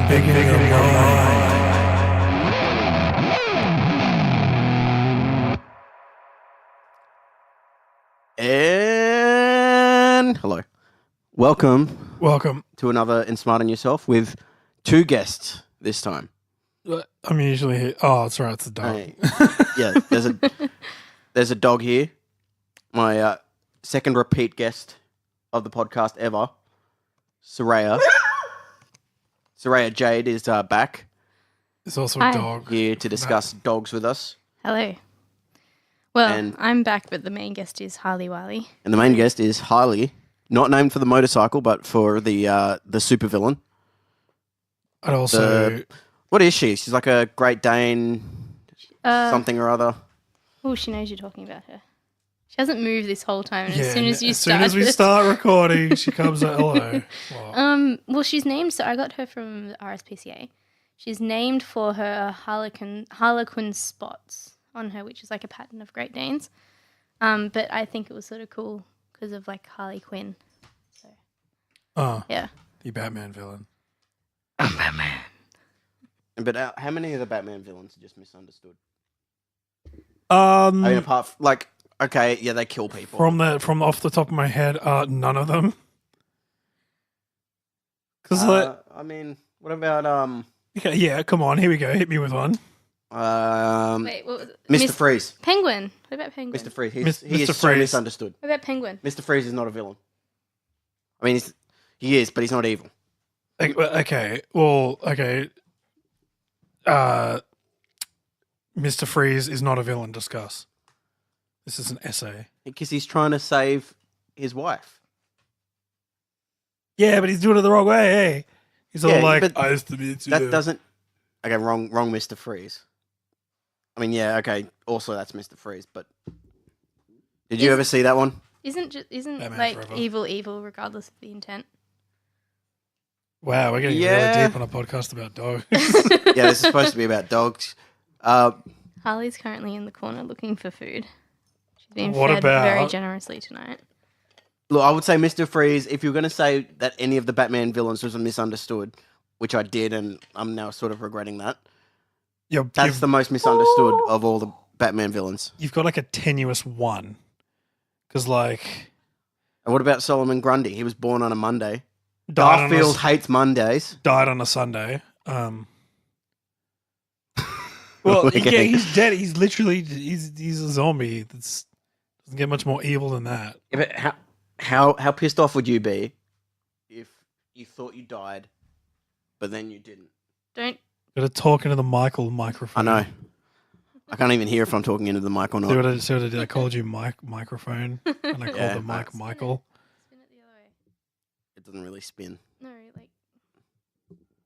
bigger than your mind. And hello. Welcome to another In Smarting Yourself with two guests this time. I'm usually here. Oh, it's right. It's a dog. Hey. Yeah, there's a dog here. My second repeat guest of the podcast ever, Seraya. Seraya Jade is back It's also Hi. a dog. here to discuss dogs with us. Hello. Well, And- I'm back, but the main guest is Harley Wiley. And the main guest is Harley, not named for the motorcycle, but for the supervillain. I'd also. What is she? She's like a Great Dane, something or other. Oh, she knows you're talking about her. She hasn't moved this whole time. And Yeah, as soon as you as soon as we start recording, she comes at hello. Wow. Well, she's named. So I got her from the RSPCA. She's named for her harlequin spots on her, which is like a pattern of Great Danes. But I think it was sort of cool because of like Harley Quinn. So Oh, yeah. the Batman villain. I'm Batman. But how many of the Batman villains are just misunderstood? I I mean, apart from, like, okay, yeah, they kill people. from off the top of my head, none of them. Because I mean, what about okay, yeah, come on, here we go. Hit me with one. Wait, what was it? Mr. Freeze? Penguin. What about Penguin? Mr. Freeze. He Mr. is so Freeze. misunderstood. What about Penguin? Mr. Freeze is not a villain. I mean, he is, but he's not evil. Okay, well, okay. Mr. Freeze is not a villain. Discuss. This is an essay. Because he's trying to save his wife. Yeah, but he's doing it the wrong way. Hey, he's all Yeah, like, but "I used to be." That doesn't... Okay, wrong Mr. Freeze. I mean, yeah, okay, also that's Mr. Freeze, but... Did you ever see that one? Isn't Batman like Forever. evil regardless of the intent? Wow, we're getting Yeah. really deep on a podcast about dogs. Yeah, this is supposed to be about dogs. Harley's currently in the corner looking for food. She's been What fed about- very generously tonight. Look, I would say Mr. Freeze, if you're going to say that any of the Batman villains was misunderstood, which I did, and I'm now sort of regretting that, that's the most misunderstood of all the Batman villains. You've got like a tenuous one, because like And what about Solomon Grundy? He was born on a Monday. died on, Garfield hates Mondays. died on a Sunday. Well, Okay. yeah, he's dead. He's literally he's a zombie. That's doesn't get much more evil than that. Yeah, but how pissed off would you be if you thought you died, but then you didn't? Don't. Got to talk into the I microphone. know. I can't even hear if I'm talking into the mic or See not. what I did? I called you microphone, and I called Yeah. the mic Michael. Spin it the other way. It doesn't really spin. No, like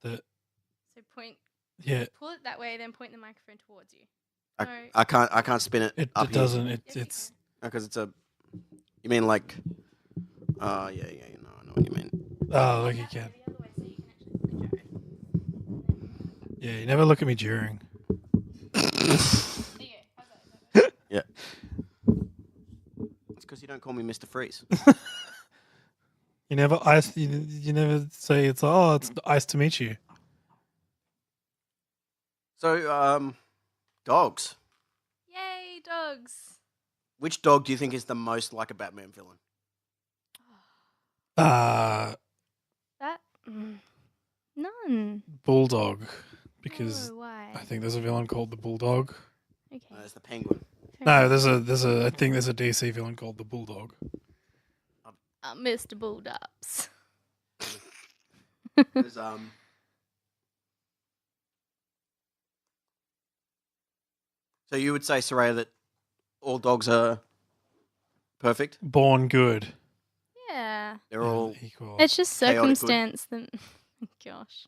The so point. yeah, Pull it that way, then point the microphone towards you. I, No. I can't spin it it up doesn't. Yes, you It's because it's a. You mean like? Yeah, you know, I know what you mean. oh look, you can. The other way so you can actually put it. Yeah, you never look at me during. There you go. How's that? Yeah. It's because you don't call me Mr. Freeze. You never ice. You never say it's it's nice to meet you. So, dogs. Yay, dogs! Which dog do you think is the most like a Batman villain? That none. Bulldog, because Oh, why? I think there's a villain called the Bulldog. Okay. There's the Penguin. No, there's a I think there's a DC villain called the Bulldog. Mr. Bulldogs. There's, So you would say, Seraya, that all dogs are perfect? Born good. Yeah. They're all... equal. It's just chaotic good. circumstance that. Gosh.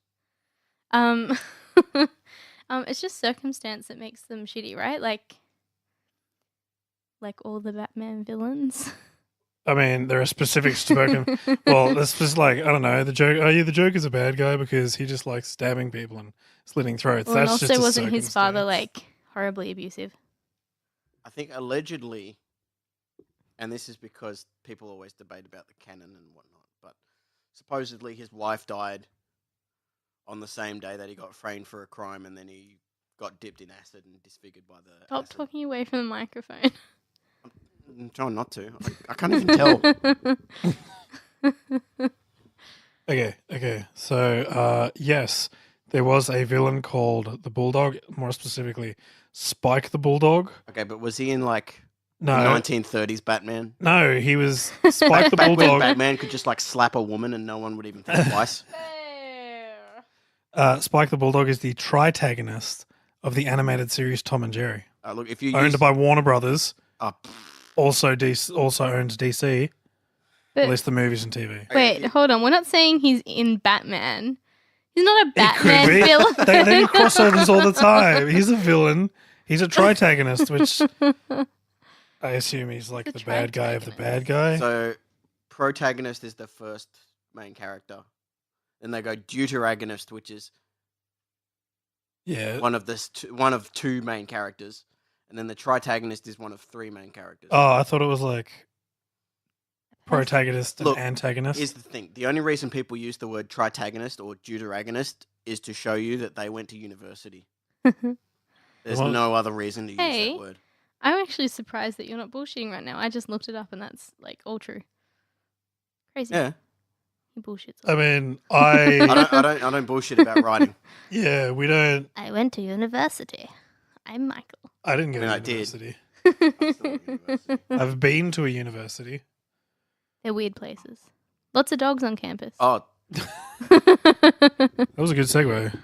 It's just circumstance that makes them shitty, right? Like all the Batman villains. I mean, there are specifics spoken. Well, that's just like I don't know. The Joker's a bad guy because he just likes stabbing people and slitting throats. Well, and That's also just a wasn't his father circumstance. like horribly abusive? I think allegedly, and this is because people always debate about the canon and whatnot, but supposedly his wife died on the same day that he got framed for a crime, and then he got dipped in acid and disfigured by the Stop acid. talking away from the microphone. I'm trying not to. I can't even tell. Okay. So, yes, there was a villain called the Bulldog, more specifically, Spike the Bulldog. Okay, but was he in like No, the 1930s Batman? no, he was Spike the Back when Bulldog. Batman could just like slap a woman and no one would even think twice. Spike the Bulldog is the tritagonist of the animated series Tom and Jerry, Look, if you owned by Warner Brothers. Oh, Also, also owns DC. But- At least the movies and TV. Wait, hold on. We're not saying he's in Batman. He's not a He Batman could be. villain. They do crossovers all the time. He's a villain. He's a tritagonist, which I assume he's like A the bad guy of the bad guy. so protagonist is the first main character. Then they go deuteragonist, which is Yeah. one of two main characters, and then the tritagonist is one of three main characters. Oh, I thought it was like protagonist and Look, antagonist. Here's the thing: the only reason people use the word tritagonist or deuteragonist is to show you that they went to university. There's Well- no other reason to use Hey. that word. I'm actually surprised that you're not bullshitting right now. I just looked it up and that's like all true. Crazy. Yeah, He bullshits. I mean, I don't bullshit about writing. yeah, we don't. I went to university. I'm Michael. I didn't go I mean, to I did. university. I'm still at university. I've been to a university. They're weird places. Lots of dogs on campus. Oh, That was a good segue.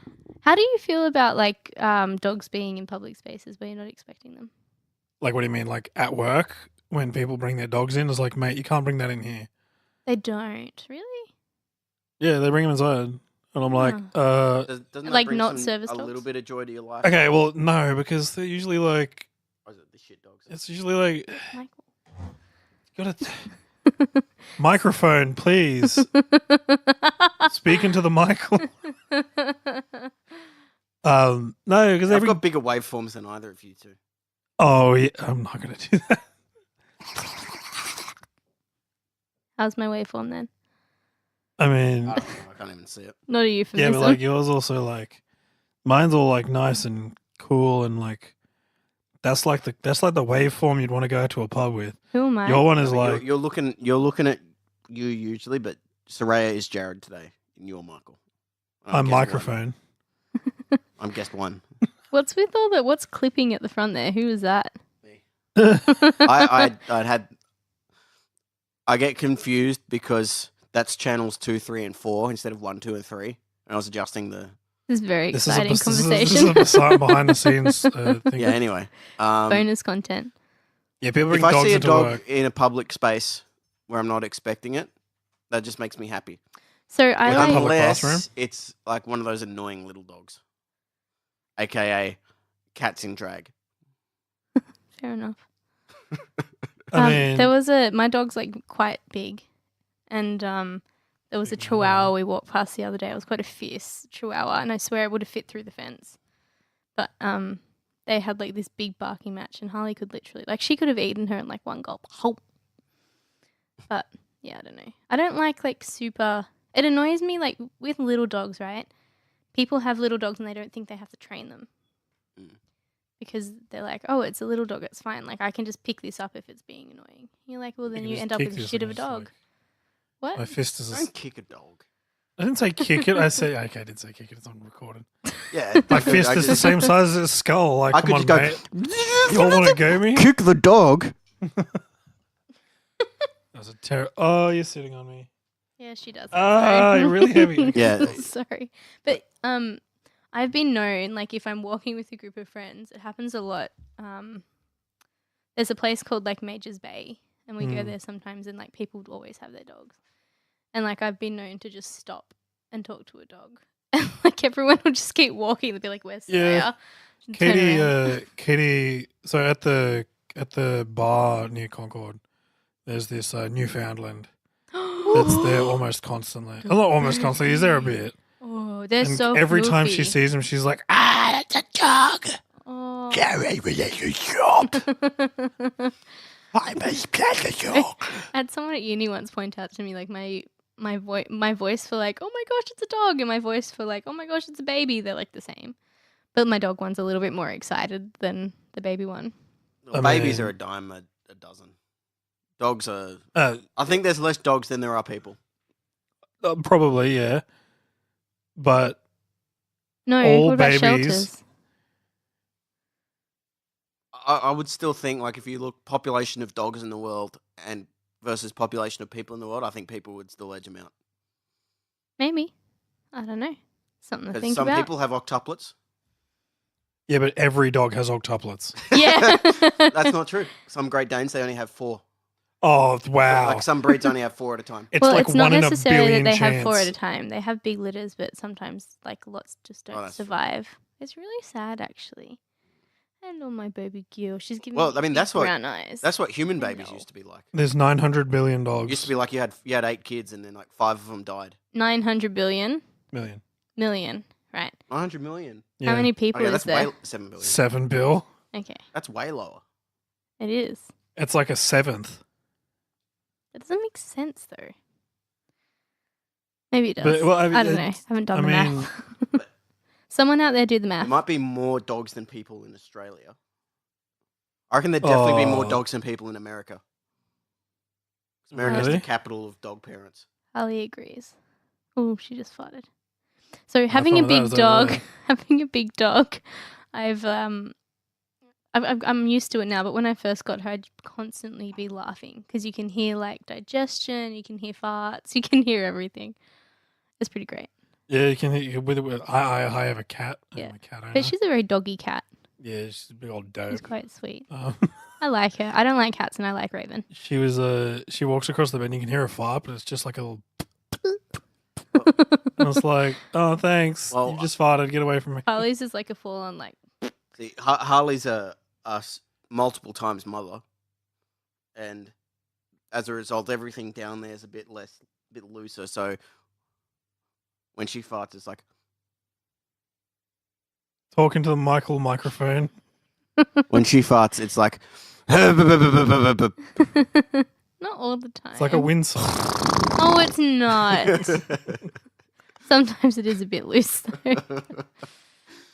How do you feel about like dogs being in public spaces where you're not expecting them? Like, what do you mean? Like at work when people bring their dogs in, it's like, mate, you can't bring that in here. They don't really. Yeah, they bring them inside, and I'm like, doesn't that Like bring not service a dogs? little bit of joy to your life? okay, well, no, because they're usually like, Or is it the shit dogs? it's usually like, Michael. gotta microphone, please. Speak into the Michael. No, because I've every. got bigger waveforms than either of you two. Oh, yeah, I'm not gonna do that. How's my waveform then? I mean, I don't know. I can't even see it. Not a yeah, euphemism. but like yours also like, mine's all like nice and cool and like, that's like the waveform you'd want to go to a pub with. Who am I? Your one is You're- like, you're looking at you usually, but Seraya is Jared today, and you're Michael. I'm guest microphone. one. I'm guest one. What's with all that? What's clipping at the front there? Who is that? Me. I I get confused because that's channels 2, 3, and 4 instead of 1, 2, and 3. And I was adjusting the This is very This is a exciting this is conversation. a behind the scenes thing. yeah. Anyway, Bonus content. Yeah, people bring if I dogs see a into dog work. in a public space where I'm not expecting it, that just makes me happy. So I With a like. public Unless bathroom? it's like one of those annoying little dogs, aka cats in drag. Fair enough. I mean, there was my dog's like quite big, and there was a Big chihuahua boy. we walked past the other day. It was quite a fierce chihuahua, and I swear it would have fit through the fence. But they had like this big barking match, and Harley could literally she could have eaten her in like one gulp. Hulp. But yeah, I don't know. I don't like super. It annoys me like with little dogs, right? People have little dogs and they don't think they have to train them. Mm. Because they're like, oh, it's a little dog, it's fine. Like, I can just pick this up if it's being annoying. You're like, well, then can you just end up kick with a this shit and of a just, dog. like, What? my fist is. Don't kick a dog. I didn't say kick it. I said okay. I did say kick it. It's on recorded. Yeah, My fist is the same size as his skull. Like, I come could on, just go. mate. You all want to go me? Kick the dog. That was a terror. Oh, you're sitting on me. Yeah, she does. Ah, Sorry. you're really heavy. Yeah. Sorry. But I've been known, like, if I'm walking with a group of friends, it happens a lot. There's a place called, like, Major's Bay, and we go Mm. there sometimes, and, like, people would always have their dogs. And, like, I've been known to just stop and talk to a dog. And, like, everyone will just keep walking. They'll be like, where's Yeah. Seraya? And turn around. Katie. So at the bar near Concord, there's this Newfoundland that's there almost constantly. Well, not almost constantly. He's there a bit. Oh, they're And so every time she fluffy. sees him, she's like, "Ah, that's a dog. Oh. Gary relationship. I'm a dog." I had someone at uni once point out to me, like, my my voice for like, oh my gosh, it's a dog, and my voice for like, oh my gosh, it's a baby, they're like the same. But my dog one's a little bit more excited than the baby one. Well, babies are a dime a dozen. Dogs are. I think there's less dogs than there are people. Probably, yeah. But No, all what about babies- shelters? I would still think, like, if you look population of dogs in the world and versus population of people in the world, I think people would still edge them out. Maybe. I don't know. Something to Because think some about. people have octuplets. yeah, but every dog has octuplets. Yeah. That's not true. Some Great Danes, they only have 4. Oh, wow. Like some breeds only have 4 at a time. It's well, like it's not one in a necessarily billion that they chance. have 4 at a time. They have big litters, but sometimes like lots just don't that's true. survive. It's really sad, actually. And on my baby girl, she's giving Well, me I mean, big that's what- brown eyes. That's what human I babies know. used to be like. There's 900 billion It dogs. used to be like you had 8 kids and then like 5 of them died. 900 billion Million. right? 900 million. Yeah. How many Oh, people yeah, is that's there? way 7 billion. 7 bill. Okay, That's way lower. it is. It's like a seventh. That doesn't make sense though. Maybe it does. But, well, I don't know. I haven't done the math. Someone out there do the There math. might be more dogs than people in Australia. I reckon there'd definitely be more Oh. dogs than people in America. 'Cause America's Really? the capital of dog parents. Ali agrees. Oh, she just farted. So having a thought that big was over dog, there. having a big dog, I'm used to it now. But when I first got her, I'd constantly be laughing because you can hear like digestion, you can hear farts, you can hear everything. It's pretty great. Yeah, you can hit with it. I have a cat. Yeah. I'm a cat owner. But she's a very doggy cat. Yeah, she's a big old dope. She's quite sweet. Um, I like her. I don't like cats, and I like Raven. she was she walks across the bed and you can hear her fart, but it's just like a little. And I was like, oh, thanks. Well, You just farted. Get away from me. Harley's is like a full-on like. See, Harley's a multiple times mother, and as a result, everything down there is a bit looser. So when she farts, it's like Talking to the microphone. when she farts, it's like Not all the time. It's like a wind song. Oh, it's not. Sometimes it is a bit loose though.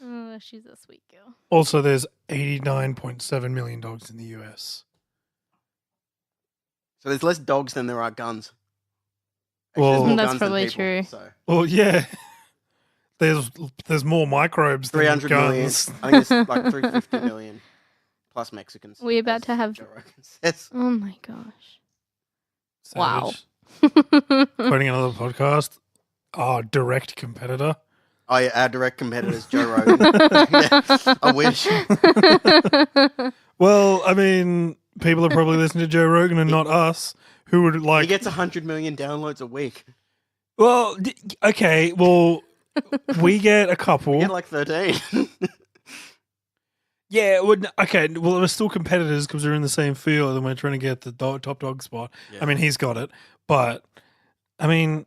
Oh, she's a sweet girl. Also, there's 89.7 million dogs in the US. So there's less dogs than there are guns. Well- there's more That's guns than probably people, true. So Well, yeah. There's more microbes than 300 million. guns. I think it's like 350 million plus Mexicans. We're about to as have- Joe Rogan says. Oh my gosh. Wow. Savage. Quoting another podcast. Our direct competitor. Oh yeah, our direct competitors, Joe Rogan. I wish. Well, I mean, people are probably listening to Joe Rogan and not us, who would He like. gets 100 million downloads a week. Well, okay. Well, we get a couple. We get like 13. Yeah. Okay. Well, we're still competitors because we're in the same field and we're trying to get the top dog spot. Yeah. I mean, he's got it, but I mean,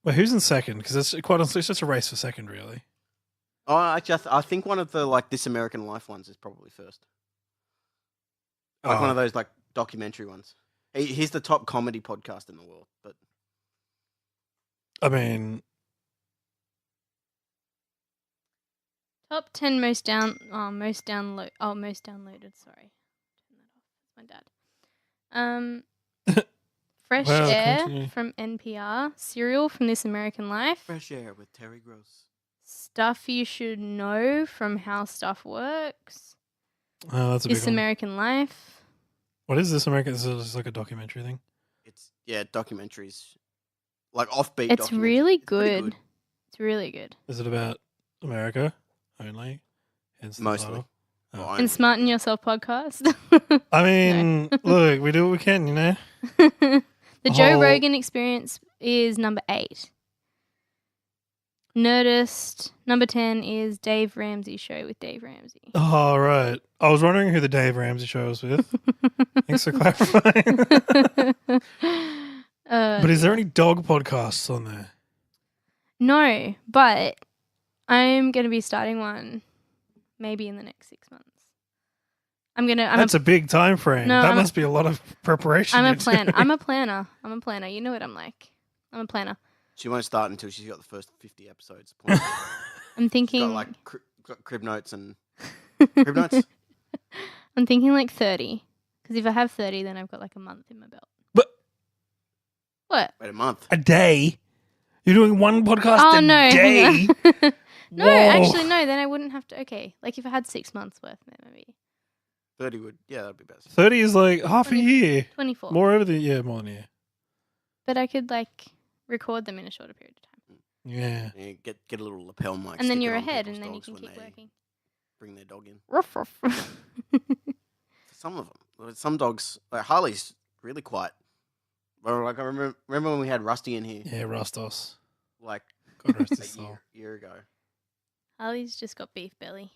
well, who's in second? Because it's quite honestly, it's just a race for second, really. Oh, I think one of the like This American Life ones is probably first. Like Oh. one of those like documentary ones. He's the top comedy podcast in the world, but I mean, Top 10 most downloaded. Sorry. Turn that off. My dad. Fresh Well, Air continue. from NPR. Serial from This American Life. Fresh Air with Terry Gross. Stuff You Should Know from How Stuff Works. oh, that's a big This one. American Life. What is this American? Is this like a documentary thing? It's documentaries, like offbeat. It's documentaries. really It's pretty good. It's really good. Is it about America only? Hence the Mostly. title? Oh. Well, And Smarten Yourself podcast. I mean, look, we do what we can, you know. The Joe whole- Rogan Experience is number 8. Nerdist number 10 is Dave Ramsey Show with Dave Ramsey. Oh, right. I was wondering who the Dave Ramsey show was with. Thanks for clarifying. But is there any dog podcasts on there? No, but I'm going to be starting one maybe in the next 6 months. That's a big time frame. No, that I'm a- must be a lot of preparation. I'm a you're planner. doing. I'm a planner. You know what I'm like. I'm a planner. She won't start until she's got the first 50 episodes. I'm thinking Got like got crib notes and crib notes. I'm thinking like 30. Because if I have 30, then I've got like a month in my belt. But What? Wait, a month. a day? You're doing one podcast a day? hang on. No, Whoa. actually, no. Then I wouldn't have to. Okay, like if I had 6 months worth, then maybe 30 would. Yeah, that'd be best. 30 is like half a 20. year. 24. More than a year. But I could like record them in a shorter period of time, Yeah. Yeah, get a little lapel mic. and then stick it you're on ahead, people's and then you dogs can when keep they working. Bring their dog in. Ruff, ruff. Some of them. Some dogs. Like Harley's really quiet. But like I remember when we had Rusty in here. Yeah, Rustos. Like God rest a his soul. year ago. Harley's just got beef belly.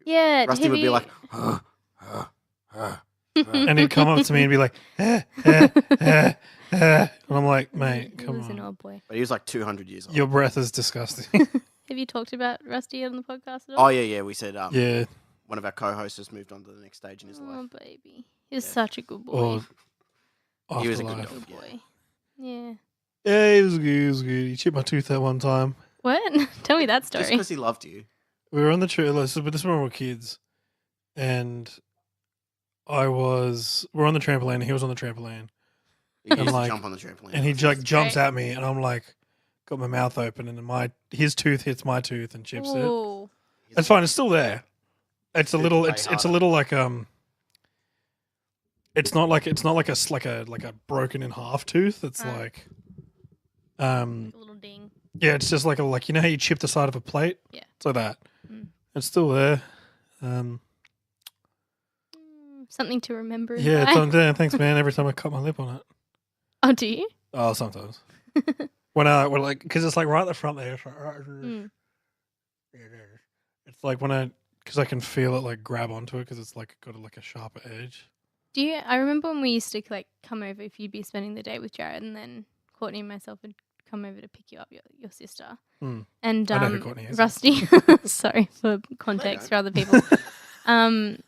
Yeah, Rusty would be like, And he'd come up to me and be like, and I'm like, mate, he come was an on. old boy. but he was like 200 years old. Your breath is disgusting. Have you talked about Rusty on the podcast at Oh all? yeah. We said Yeah. one of our co-hosts has moved on to the next stage in his Oh, life. baby. He's Yeah. such a good boy. Or He was a good afterlife. dog. Good Yeah. boy. Yeah. Yeah, he was good. He was good. He chipped my tooth that one time. What? Tell me that Just story. because he loved you. We were on the trailer, but this is when we were kids, and we're on the trampoline, and he was on the trampoline, He used to like- jump on the trampoline. and he like jumps great. at me, and I'm like, got my mouth open, and his tooth hits my tooth and chips it. Ooh. It's fine. It's still there. It's a It's little. way It's a harder. little like It's not like a broken in half tooth. It's like, A little ding. yeah. It's just like you know how you chip the side of a plate. Yeah. It's like that. Mm. It's still there. Something to remember. in Yeah, it's life. on there. Thanks, man. Every time I cut my lip on it. Oh, do you? Oh, sometimes. when like, because it's like right at the front there. It's like, Mm. it's like because I can feel it like grab onto it because it's like got a sharper edge. Do you? I remember when we used to like come over if you'd be spending the day with Jared, and then Courtney and myself would come over to pick you up, your sister. Mm. And I know who Courtney is. Rusty. Sorry for context for other people.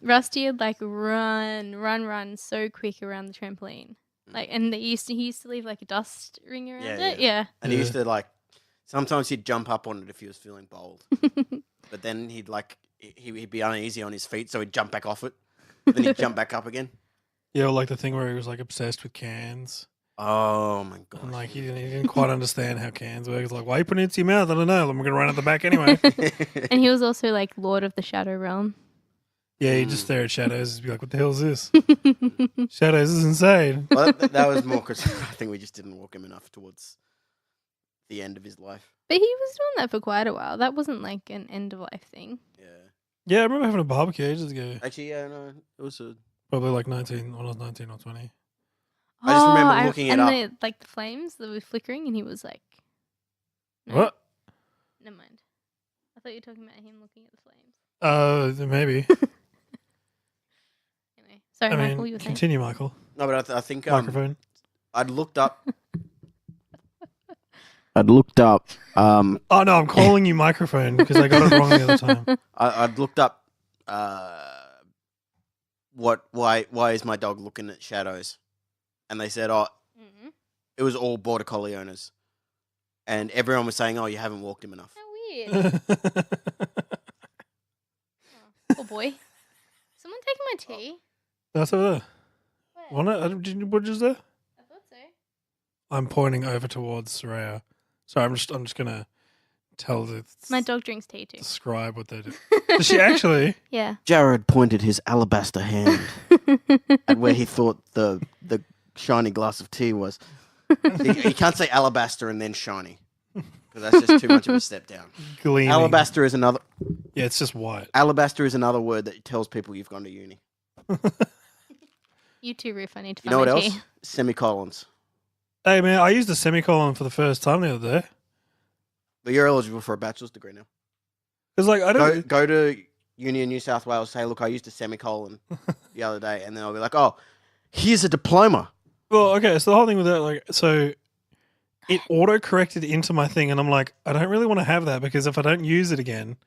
Rusty would like run so quick around the trampoline. Like, and he used to leave like a dust ring around Yeah, it. Yeah. And he used to like, sometimes he'd jump up on it if he was feeling bold. But then he'd be uneasy on his feet, so he'd jump back off it. Then he'd jump back up again. Yeah, or like the thing where he was like obsessed with cans. Oh my god! And like he didn't quite understand how cans work. He's like, why are you putting it into your mouth? I don't know. I'm gonna run at the back anyway. And he was also like Lord of the Shadow Realm. Yeah, you just stare at shadows and be like, what the hell is this? Shadows is insane. Well, that was more because I think we just didn't walk him enough towards the end of his life. But he was doing that for quite a while. That wasn't like an end of life thing. Yeah. Yeah, I remember having a barbecue ages ago. Actually, yeah, no, it was a. Probably like 19, when I was 19 or 20. I just remember looking it and up. the flames that were flickering, and he was like, no, What? Never mind. I thought you were talking about him looking at the flames. Maybe. Anyway, sorry, I Michael, mean, you were saying. continue, Michael. No, but I think Microphone. I'd looked up. I'd looked up. Oh, no, I'm calling you microphone because I got it wrong the other time. I'd looked up. Why is my dog looking at shadows? And they said, Mhm. it was all border collie owners, and everyone was saying, you haven't walked him enough. How weird. Poor boy. Someone taking my tea? That's over there. Where? What is there? I thought so. I'm pointing over towards Seraya. Sorry, I'm just gonna tell My dog drinks tea too. describe what they do. Does she actually? Yeah. Jared pointed his alabaster hand at where he thought the shiny glass of tea was. He can't say alabaster and then shiny, because that's just too much of a step down. Gleaming. Alabaster is another. Yeah, it's just white. Alabaster is another word that tells people you've gone to uni. You too, Roof. I need to You find know what my else? tea. Semicolons. Hey man, I used a semicolon for the first time the other day. But you're eligible for a bachelor's degree now. Because like I don't. Go to uni in New South Wales. Say, look, I used a semicolon the other day, and then I'll be like, here's a diploma. Well, okay. So the whole thing with that, like, so it auto corrected into my thing, and I'm like, I don't really want to have that because if I don't use it again,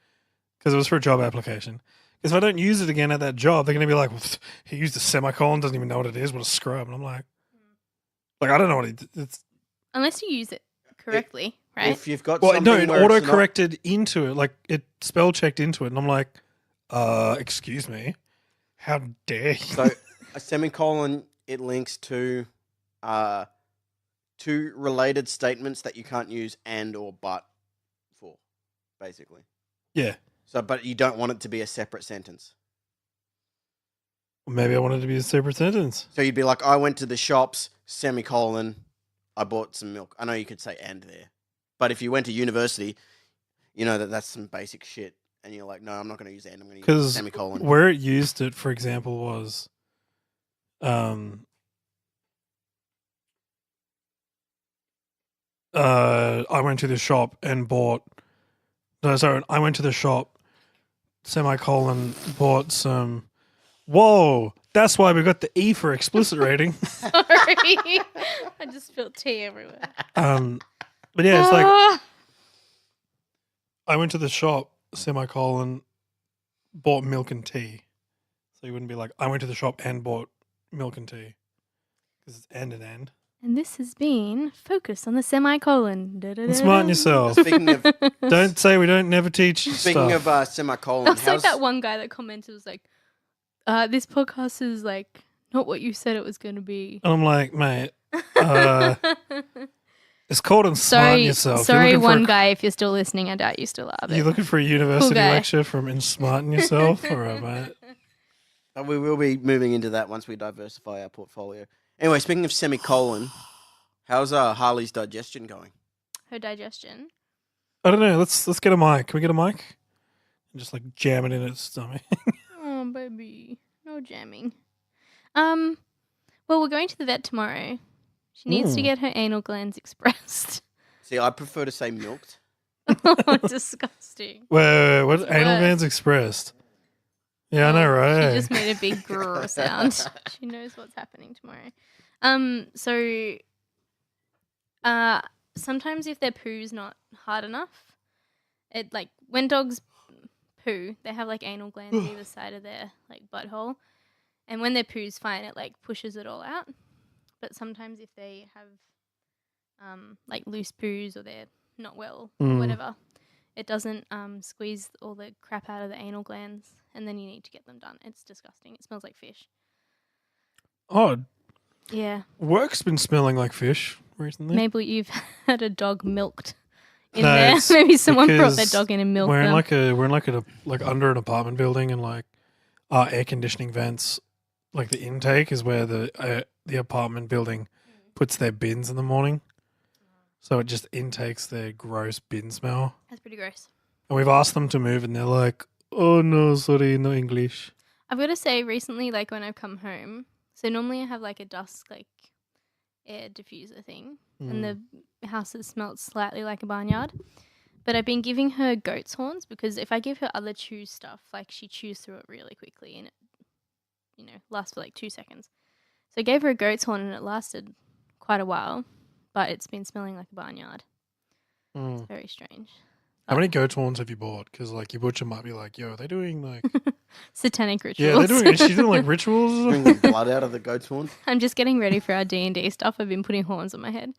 because it was for a job application, if I don't use it again at that job, they're gonna be like, well, he used a semicolon, doesn't even know what it is, what a scrub. And I'm like, Like, I don't know what it's. Unless you use it correctly, right? If you've got Well, something no, it where it's not- auto-corrected into it. Like, it spell-checked into it. And I'm like, excuse me? How dare you? So a semicolon, it links to two related statements that you can't use and or but for, basically. Yeah. So, but you don't want it to be a separate sentence. Maybe I wanted to be a separate sentence. So you'd be like, I went to the shops, semicolon, I bought some milk. I know you could say and there. But if you went to university, you know that's some basic shit. And you're like, no, I'm not going to use and, I'm going to use Because semicolon. where it used it, for example, was I went to the shop and bought. No, sorry, I went to the shop, semicolon, bought some. Whoa, that's why we got the E for explicit rating. Sorry. I just spilled tea everywhere. But yeah, it's like I went to the shop, semicolon, bought milk and tea. So you wouldn't be like, I went to the shop and bought milk and tea. Because it's and an and. And this has been Focus on the Semicolon. And smarten yourself. Speaking of Don't say we don't never teach speaking stuff. of semicolon, That's like that one guy that commented was like, this podcast is like not what you said it was going to be. And I'm like, mate, it's called and smarten yourself. You're Sorry, looking for one a- guy, if you're still listening, I doubt you still are. But You're looking for a university guy. lecture from in smarten yourself? All right, mate. We will be moving into that once we diversify our portfolio. Anyway, speaking of semicolon, how's Harley's digestion going? her digestion. I don't know. Let's get a mic. Can we get a mic? And just like jam it in its stomach. Oh, baby. No jamming. Well, we're going to the vet tomorrow. She needs to get her anal glands expressed. See, I prefer to say milked. Oh, disgusting. Wait, what? It's Anal worse. glands expressed. Yeah, I know, right? She just made a big grrr sound. She knows what's happening tomorrow. So, sometimes if their poo's not hard enough, it like when dogs poo, they have like anal glands either side of their like butthole, and when their poo's fine, it like pushes it all out. But sometimes if they have like loose poos or they're not well or whatever, it doesn't squeeze all the crap out of the anal glands, and then you need to get them done. It's disgusting. It smells like fish. Odd. Yeah. Work's been smelling like fish recently. Maybe you've had a dog milked in No, there. it's Maybe someone brought their because dog in and milked We're in them. like like under an apartment building, and like our air conditioning vents, like the intake is where the apartment building puts their bins in the morning. So it just intakes their gross bin smell. That's pretty gross. And we've asked them to move, and they're like, "Oh no, sorry, no English." I've got to say, recently, like when I've come home, so normally I have like a dusk like air diffuser thing, and the house has smelt slightly like a barnyard. But I've been giving her goat's horns because if I give her other chew stuff, like she chews through it really quickly, and it, lasts for like 2 seconds. So I gave her a goat's horn, and it lasted quite a while, but it's been smelling like a barnyard. It's very strange. How many goat horns have you bought? Because like your butcher might be like, "Yo, are they doing like Satanic rituals. yeah, they're doing. Is she doing like rituals?" or something? Bring the blood out of the goat's horn. I'm just getting ready for our D&D stuff. I've been putting horns on my head.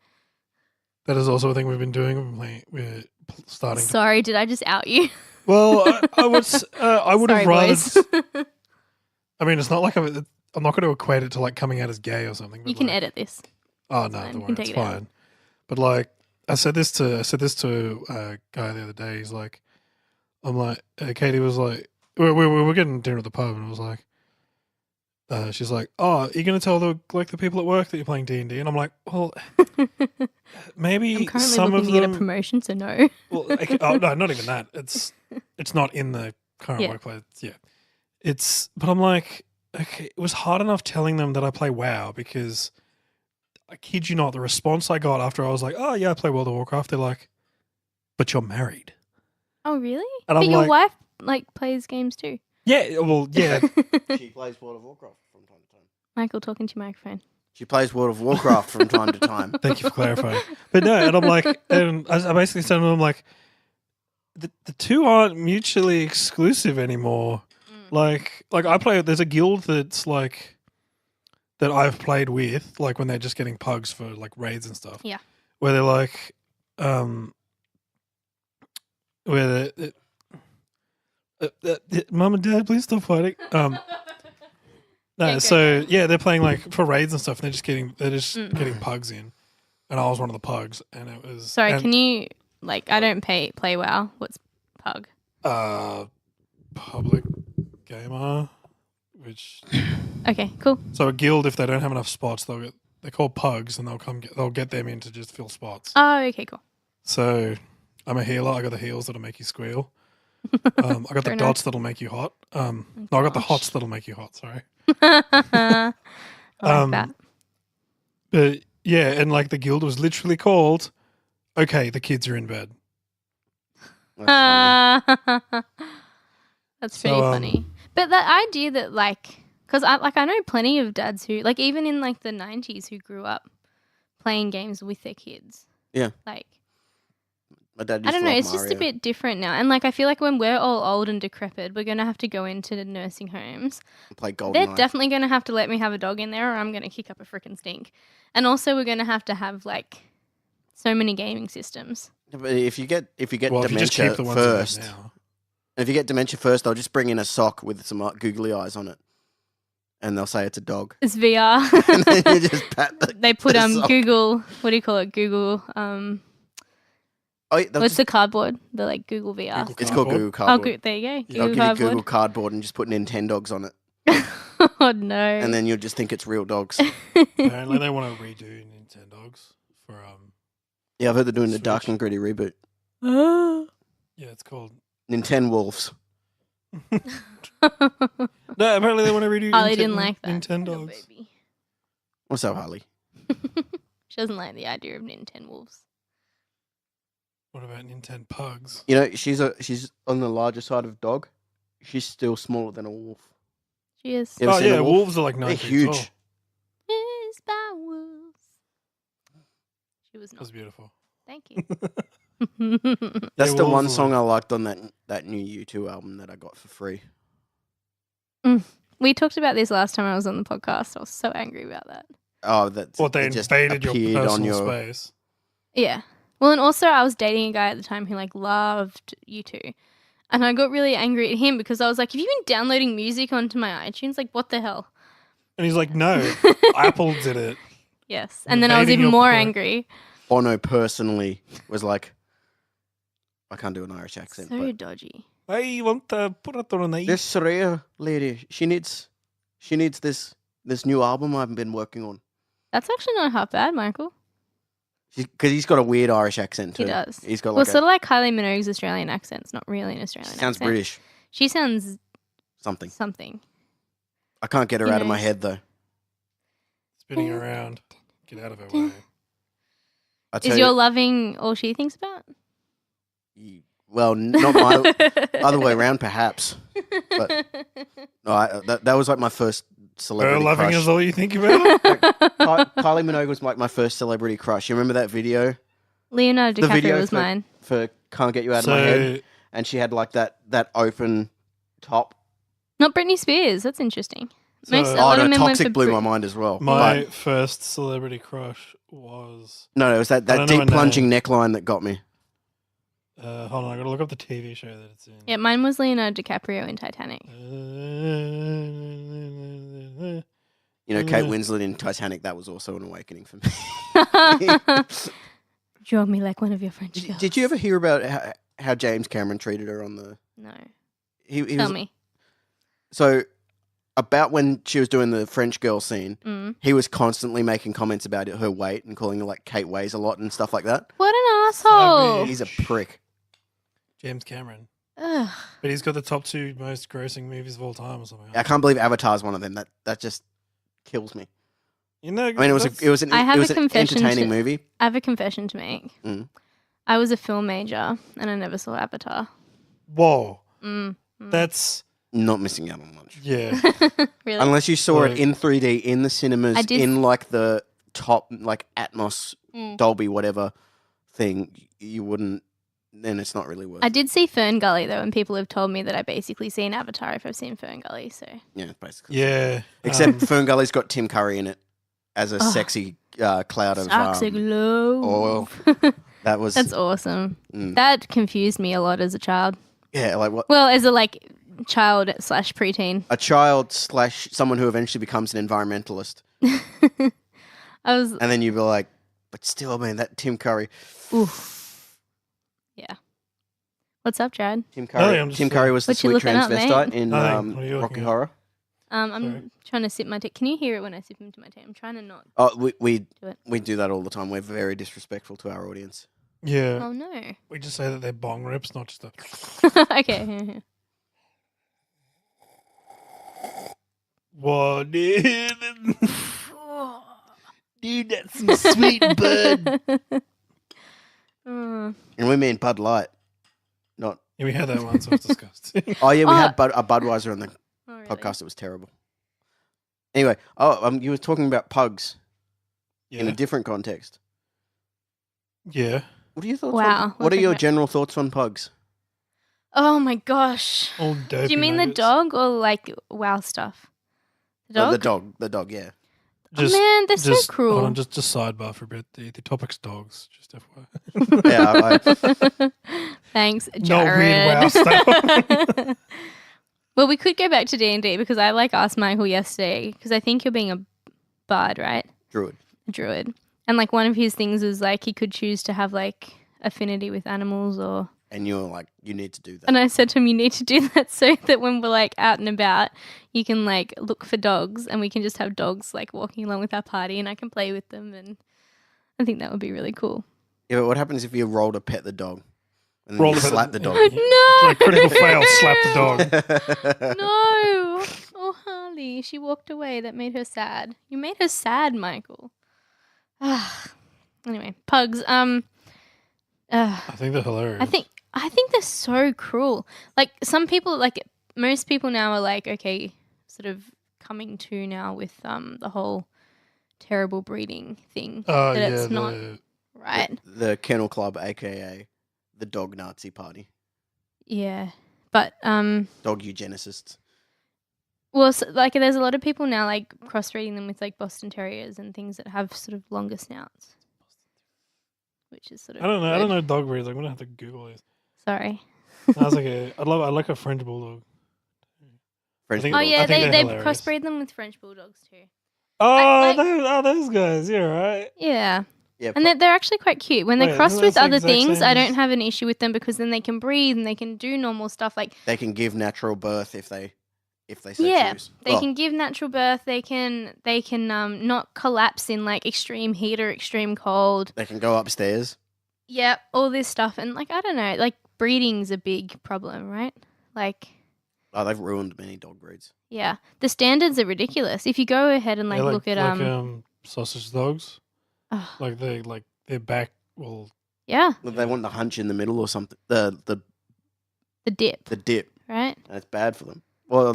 That is also a thing we've been doing. We're starting. Sorry, did I just out you? Well, I would have Sorry, rather. boys. I mean, it's not like I'm not going to equate it to like coming out as gay or something. But You can like, edit this. Oh no, fine. don't You worry, can it's take it out. fine. But like, I said this to a guy the other day. He's like, I'm like, Katie was like, we were getting dinner at the pub, and I was like, she's like, "Oh, are you going to tell the people at work that you're playing D&D?" And I'm like, "Well, maybe I'm currently some looking of to them." get a promotion, so no. Well, oh no, not even that. It's not in the current Yeah. workplace. Yeah, but I'm like, okay, it was hard enough telling them that I play WoW because I kid you not, the response I got after I was like, "Oh yeah, I play World of Warcraft," they're like, "But you're married." Oh, really? And But I'm your like- wife plays games too. Yeah, well, yeah, She plays World of Warcraft from time to time. Michael, talking to your microphone. She plays World of Warcraft from time to time. thank you for clarifying. But no, and I'm like, and I basically said to them like, the two aren't mutually exclusive anymore. Like I play. There's a guild that's like, that I've played with, like when they're just getting pugs for like raids and stuff. Yeah. Where they're like, where Mum and Dad, please stop fighting. No, Yeah, so yeah, they're playing like for raids and stuff. And they're just getting pugs in, and I was one of the pugs, and it was. Sorry, and, can you like? I don't play WoW. What's pug? Public gamer, which Okay, cool. so a guild, if they don't have enough spots, they're called pugs, and they'll get them in to just fill spots. Oh, okay, cool. So I'm a healer. I got the heals that'll make you squeal. I got the Very dots nice. that'll make you hot. No, I got the hots that'll make you hot. Sorry. I like that. But yeah, and like the guild was literally called, okay, the kids are in bed. That's funny. That's pretty funny. But that idea that like, because I know plenty of dads who like even in like the 90s who grew up playing games with their kids. Yeah. Like My dad used I don't to know, love it's just a Mario. bit different now. And like I feel like when we're all old and decrepit, we're gonna have to go into the nursing homes. Play They're GoldenEye. definitely gonna have to let me have a dog in there, or I'm gonna kick up a freaking stink. And also, we're gonna have like so many gaming systems. But if you get Well, if you just dementia keep the ones you have first, now. if you get dementia first, they'll just bring in a sock with some googly eyes on it, and they'll say it's a dog. It's VR. And then you just pat the, They put the sock. Google. What do you call it? Google. Oh, yeah, they'll What's just, the cardboard? The like Google VR. Google it's called Cardboard. Google Oh, Cardboard. there you go. They'll Google give you cardboard. Google Cardboard and just put Nintendogs on it, Oh no. and then you'll just think it's real dogs. Apparently, they want to redo Nintendogs for Yeah, I've heard they're doing the dark Switch. and gritty reboot. yeah, it's called. Nintendo Wolves. No, apparently they want to redo. Holly didn't like that. Nintendogs. Little baby. What's up, Harley? She doesn't like the idea of Nintendo wolves. What about Nintendo pugs? You know, she's on the larger side of dog. She's still smaller than a wolf. She is. You ever Oh seen yeah, a wolf? wolves are like 9 They're feet huge. tall. Is by wolves. She was That not. was beautiful. Thank you. That's Yeah, the one wolves are song like- I liked on that new U2 album that I got for free. We talked about this last time I was on the podcast. I was so angry about that. Oh, that's What, they it just invaded your appeared personal on your space? Yeah. Well, and also I was dating a guy at the time who like loved U2. And I got really angry at him because I was like, have you been downloading music onto my iTunes? Like, what the hell? And he's like, no, Apple did it. Yes. And then I was Invading even your more pro- angry. Bono personally was like, I can't do an Irish accent, So but dodgy. I want to put it on the this Seraya lady, she needs this new album I've been working on. That's actually not half bad, Michael. Because he's got a weird Irish accent too. He does. He's got Well, like sort of like Kylie Minogue's Australian accent. It's not really an Australian sounds accent. British She sounds something. something. I can't get her He out of my knows. head though. spinning around. Get out of her way. I tell Is you, your loving all she thinks about? well, not my other way around, perhaps. But no, that was like my first Her celebrity loving crush. is all you think about? Kylie Minogue was like my first celebrity crush. You remember that video Leonardo The DiCaprio video was for- mine. for "Can't Get You Out of My Head"? And she had like that open top. Not Britney Spears. That's interesting. So- Most, a Oh, lot Oh of no, men went Toxic for blew Brit- my mind as well. my But first celebrity crush was. no, it was I that don't know her deep plunging neckline that got me. Hold on, I gotta look up the TV show that it's in. Yeah, mine was Leonardo DiCaprio in Titanic. You know, Kate Winslet in Titanic. That was also an awakening for me. Draw me like one of your French girls. Did you ever hear about how James Cameron treated her on the? No. He Tell was, me. So, about when she was doing the French girl scene, Mm. he was constantly making comments about her weight and calling her like Kate weighs a lot and stuff like that. What an asshole. Savage. He's a prick. James Cameron. Ugh. But he's got the top 2 most grossing movies of all time or something. I can't believe Avatar's one of them. That just kills me. You know, I mean, it was an I have a an confession entertaining to- movie. I have a confession to make. Mm. I was a film major and I never saw Avatar. Whoa. Mm. That's. Not missing out on much. Yeah. Really? Unless you saw Like- it in 3D in the cinemas I did- in like the top like Atmos Mm. Dolby whatever thing, you wouldn't then it's not really worth I it. did see Fern Gully though, and people have told me that I basically see an Avatar if I've seen Fern Gully. So Yeah, basically. Yeah. Except Fern Gully's got Tim Curry in it as a sexy cloud of Sexy glow. oil. That was That's awesome. That confused me a lot as a child. yeah, like what Well, as a child / preteen. a child / someone who eventually becomes an environmentalist, I was and then you'd be like, but still, man, that Tim Curry. oof. Yeah. What's up, Jared? Tim Curry. I'm just, Tim Curry was the what you sweet looking up, transvestite mate? in Nothing. What are you Rocky looking at? Horror. I'm Sorry. trying to sip my tea. Can you hear it when I sip into my tea? I'm trying to not Oh, we do it. we do that all the time. We're very disrespectful to our audience. Yeah. Oh no. We just say that they're bong rips, not just a. Okay. Here. What, dude? Dude, that's some sweet bud. Mm. And we mean Bud Light, not. Yeah, we had that once. It was disgusting. Oh yeah, we Oh. had a Budweiser on the Oh, really? podcast. It was terrible. Anyway, you were talking about pugs in a Yeah. different context. Yeah. What are your thoughts? Wow, What are we're your talking general thoughts on pugs? Oh my gosh. All dopey Do you mean nuggets. the dog or wow stuff? The Oh, dog? the dog. Yeah. Oh, man, they're so cruel. Hold on, just sidebar for a bit. The topic's dogs. Just FYI. Yeah. Thanks, Not Jared. weird wow stuff. Well, we could go back to D&D because I asked Michael yesterday because I think you're being a bard, right? Druid. A druid. And one of his things was he could choose to have affinity with animals or. And you're like, you need to do that. And I said to him, you need to do that so that when we're out and about, you can look for dogs and we can just have dogs walking along with our party and I can play with them. And I think that would be really cool. Yeah, but what happens if you roll to pet the dog? And then Roll you to pet slap the- the dog. No! Like critical fail, slap the dog. No! Oh, Harley, she walked away. That made her sad. You made her sad, Michael. Anyway, pugs. I think they're hilarious. I think they're so cruel. Some people, most people now are okay, sort of coming to now with the whole terrible breeding thing. Oh, that yeah. it's not right. The Kennel Club, aka the dog Nazi party. Yeah, but Dog eugenicists. well, there's a lot of people now crossbreeding them with Boston Terriers and things that have sort of longer snouts, which is sort of. I don't know. I good. don't know dog breeds. I'm gonna have to Google this. Sorry. I was I like a French bulldog. French think- Oh bulldog. yeah, I think they they're hilarious. crossbreed them with French bulldogs too. Oh, those guys. Yeah, right. Yeah. Yeah, And they're actually quite cute. When they're Wait, crossed isn't with that the other exact things, same I as- don't have an issue with them because then they can breathe and they can do normal stuff. they can give natural birth if they so Yeah, choose. they Well, can give natural birth. They can not collapse in extreme heat or extreme cold. They can go upstairs. Yeah, all this stuff. And I don't know, breeding's a big problem, right? Oh, they've ruined many dog breeds. Yeah, the standards are ridiculous. If you go ahead and Yeah, look at sausage dogs. oh, Their back. Well, yeah, They want the hunch in the middle or something. The the dip, dip. right? And it's bad for them. Or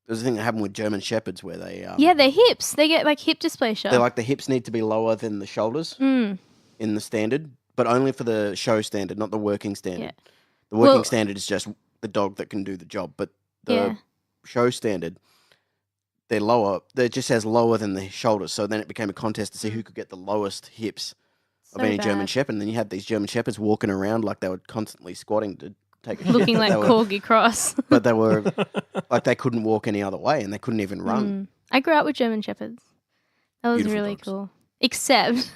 there's a thing that happened with German Shepherds where they Yeah, their hips. They get hip dysplasia. they're the hips need to be lower than the shoulders Mm. in the standard, but only for the show standard, not the working standard. Yeah. The working Well- standard is just the dog that can do the job, but the Yeah. show standard, they're lower. They just says lower than the shoulders. So then it became a contest to see who could get the lowest hips of So any German bad. Shepherd. And then you had these German Shepherds walking around like they were constantly squatting to take a shit. Looking like They were- Corgi Cross. But they were they couldn't walk any other way and they couldn't even run. Mm. I grew up with German Shepherds. That was Beautiful really dogs. cool. Except,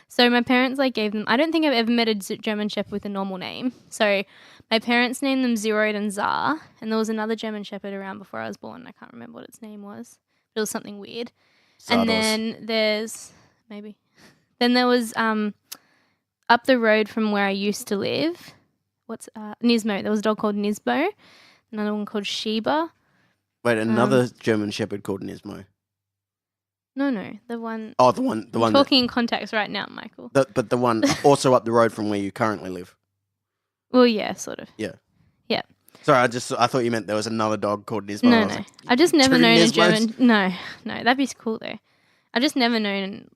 so my parents gave them. I don't think I've ever met a German Shepherd with a normal name. So my parents named them Zeroid and Tsar, and there was another German Shepherd around before I was born. I can't remember what its name was. It was something weird. Zardos. And then then there was up the road from where I used to live. What's Nismo? There was a dog called Nismo. Another one called Sheba. Wait, another German Shepherd called Nismo. No, the one. Oh, the one I'm that, talking in context right now, Michael. but the one also up the road from where you currently live. Well, yeah, sort of. Sorry, I thought you meant there was another dog called Nismo. No, I was no. like, I just never two known a Nismos? German. No, that'd be cool though. I just never known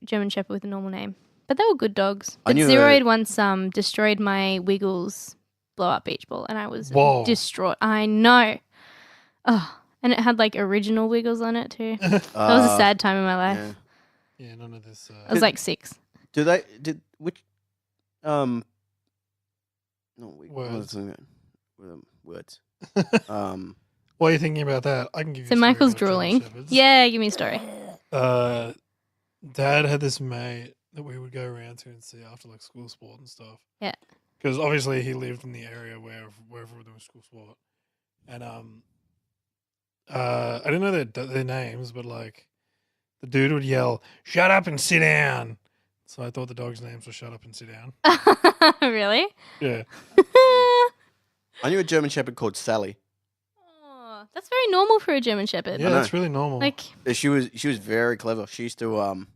German Shepherd with a normal name. But they were good dogs. I But knew Zeroid once destroyed my Wiggles blow-up beach ball, and I was Whoa. distraught. I know. Oh, and it had like original Wiggles on it too. That was a sad time in my life. Yeah. Yeah, none of this. I was like 6. No, Words. Words. What are you thinking about that? I can give you. So a story Michael's about German drooling. Shepherds. Yeah, give me a story. Dad had this mate that we would go around to and see after like school sport and stuff. Yeah. Because obviously he lived in the area wherever we're doing school sport, and I didn't know their names, but like the dude would yell, "Shut up and sit down." So I thought the dog's names were "Shut up and sit down." Really? Yeah. I knew a German Shepherd called Sally. Oh, that's very normal for a German Shepherd. Yeah, know. that's really normal. Like, She was very clever. She used to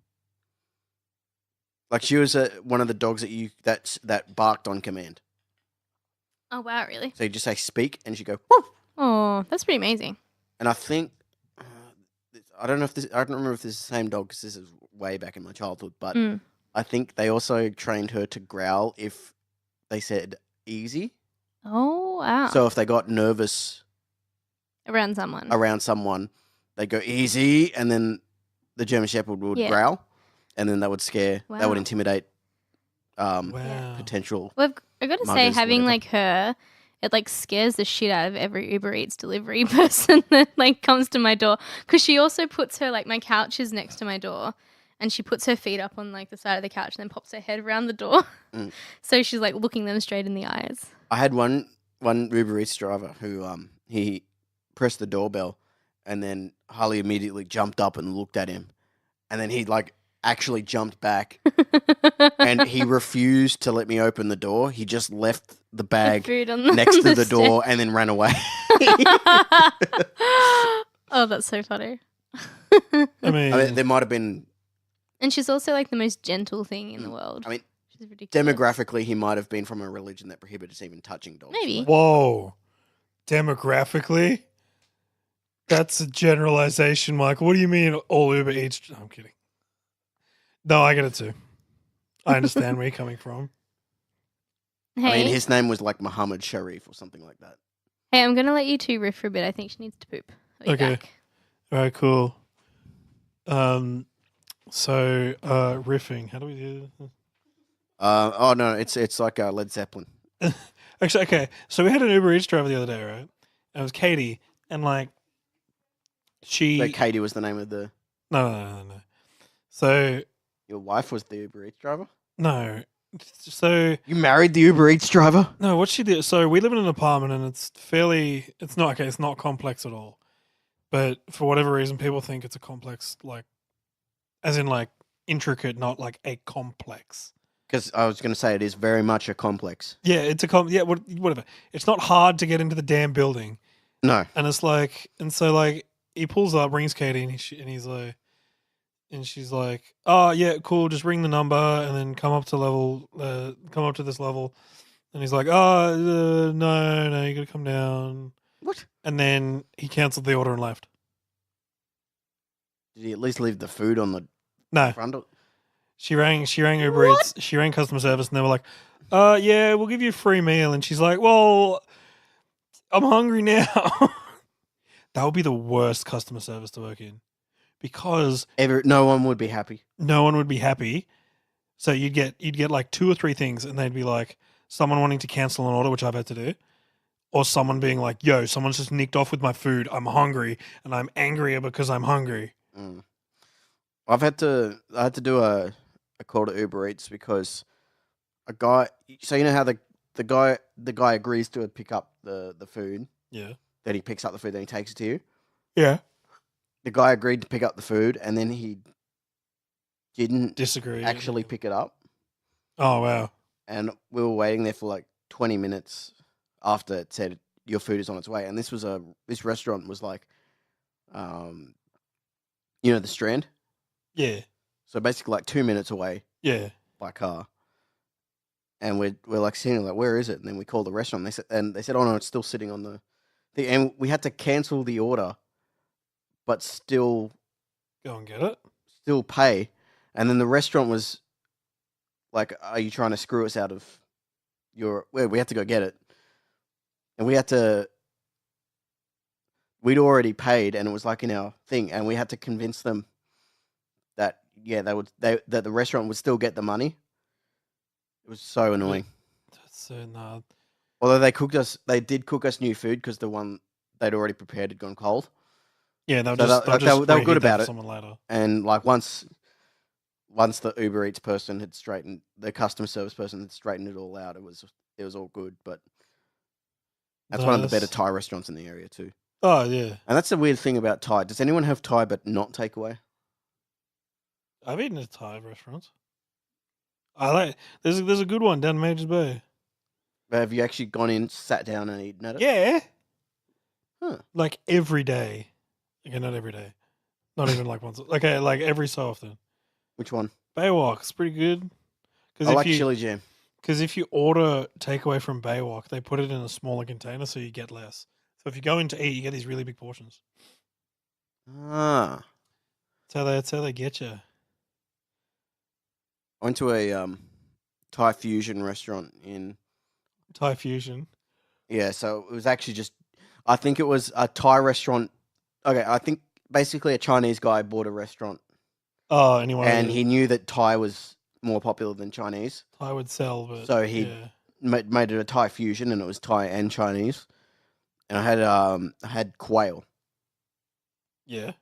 she was one of the dogs that barked on command. oh wow, really? So you just say speak, and she go woof. Oh, that's pretty amazing. And I think I don't remember if this is the same dog because this is way back in my childhood, but Mm. I think they also trained her to growl if they said easy. Oh wow. So if they got nervous Around someone. around someone, they go easy, and then the German Shepherd would Yeah. growl, and then that would scare, that Wow. would intimidate Wow. potential. Well, I've got to say, Muggers, having whatever. like her, it like scares the shit out of every Uber Eats delivery person that like comes to my door. Because she also puts her, like, my couch is next to my door, and she puts her feet up on like the side of the couch and then pops her head around the door. Mm. So she's like looking them straight in the eyes. I had one Uber Eats driver who he pressed the doorbell, and then Harley immediately jumped up and looked at him, and then he like actually jumped back, and he refused to let me open the door. He just left the bag Food on the, next on to the step. door and then ran away. Oh, that's so funny. I mean, I mean, there might have been And she's also like the most gentle thing in the world. I mean, she's ridiculous. demographically, he might have been from a religion that prohibits even touching dogs. Maybe. whoa. Demographically, that's a generalization, Michael. What do you mean all Uber Eats? No, I'm kidding. No, I get it too. I understand where you're coming from. Hey, I mean, his name was like Muhammad Sharif or something like that. hey, I'm gonna let you two riff for a bit. I think she needs to poop. I'll be Okay. back. All right, cool. So riffing. How do we do this? Oh no, it's like Led Zeppelin. Actually, okay. So we had an Uber Eats driver the other day, right? And it was Katie, and like she. But Katie was the name of the. No. So Your wife was the Uber Eats driver. no. So You married the Uber Eats driver. no, what she did. So we live in an apartment, and it's fairly. It's not okay. It's not complex at all. But for whatever reason, people think it's a complex, like, as in like intricate, not like a complex. Because I was going to say it is very much a complex. Yeah, it's a yeah, whatever. It's not hard to get into the damn building, No. and it's like, and so like he pulls up, rings Katie, and he's like, and she's like, "Oh yeah, cool. Just ring the number, and then come up to this level." And he's like, "Oh no, you gotta come down." What? And then he cancelled the order and left. Did he at least leave the food on the No, front? she rang Uber Eats, she rang customer service, and they were like, yeah, we'll give you a free meal." And she's like, "Well, I'm hungry now." That would be the worst customer service to work in, because No one would be happy. no one would be happy. So you'd get like 2 or 3 things, and they'd be like someone wanting to cancel an order, which I've had to do, or someone being like, "Yo, someone's just nicked off with my food. I'm hungry, and I'm angrier because I'm hungry." Mm. I had to do a call to Uber Eats because a guy. So you know how the guy agrees to pick up the food. Yeah. Then he picks up the food. Then he takes it to you. Yeah. The guy agreed to pick up the food, and then he didn't Disagree. actually pick it up. Oh wow. And we were waiting there for like 20 minutes after it said your food is on its way. And this restaurant was like, the Strand. Yeah. So basically like 2 minutes away Yeah. by car. And we're like sitting there like, where is it? And then we called the restaurant. They said, oh no, it's still sitting on the thing. And we had to cancel the order, but still Go and get it. pay. And then the restaurant was like, are you trying to screw us out of your? Well, we had to go get it, and we'd already paid, and it was like in our thing, and we had to convince them that that the restaurant would still get the money. It was so annoying. That's so nah. Although they did cook us new food because the one they'd already prepared had gone cold. Yeah, they'll So just they were reheat good that about for it. someone later. And like once the Uber Eats person had straightened, the customer service person had straightened it all out, it was all good. But that's one of the better Thai restaurants in the area too. Oh yeah, And that's the weird thing about Thai. Does anyone have Thai but not takeaway? I've eaten at Thai restaurants. I like. There's a good one down Majors Bay. But have you actually gone in, sat down, and eaten at it? Yeah. Huh. Like every day. Okay, not every day. Not even like once. Okay, like every so often. Which one? Baywalk is pretty good. I like chili jam. Because if you order takeaway from Baywalk, they put it in a smaller container so you get less. So if you go in to eat, you get these really big portions. Ah. That's how they get you. I went to a Thai fusion restaurant in. Thai fusion. Yeah, so it was actually just. I think it was a Thai restaurant. Okay, I think basically a Chinese guy bought a restaurant. Oh, anyway. And he knew that Thai was more popular than Chinese. Thai would sell, but. So he made it a Thai fusion, and it was Thai and Chinese. And I had quail. Yeah.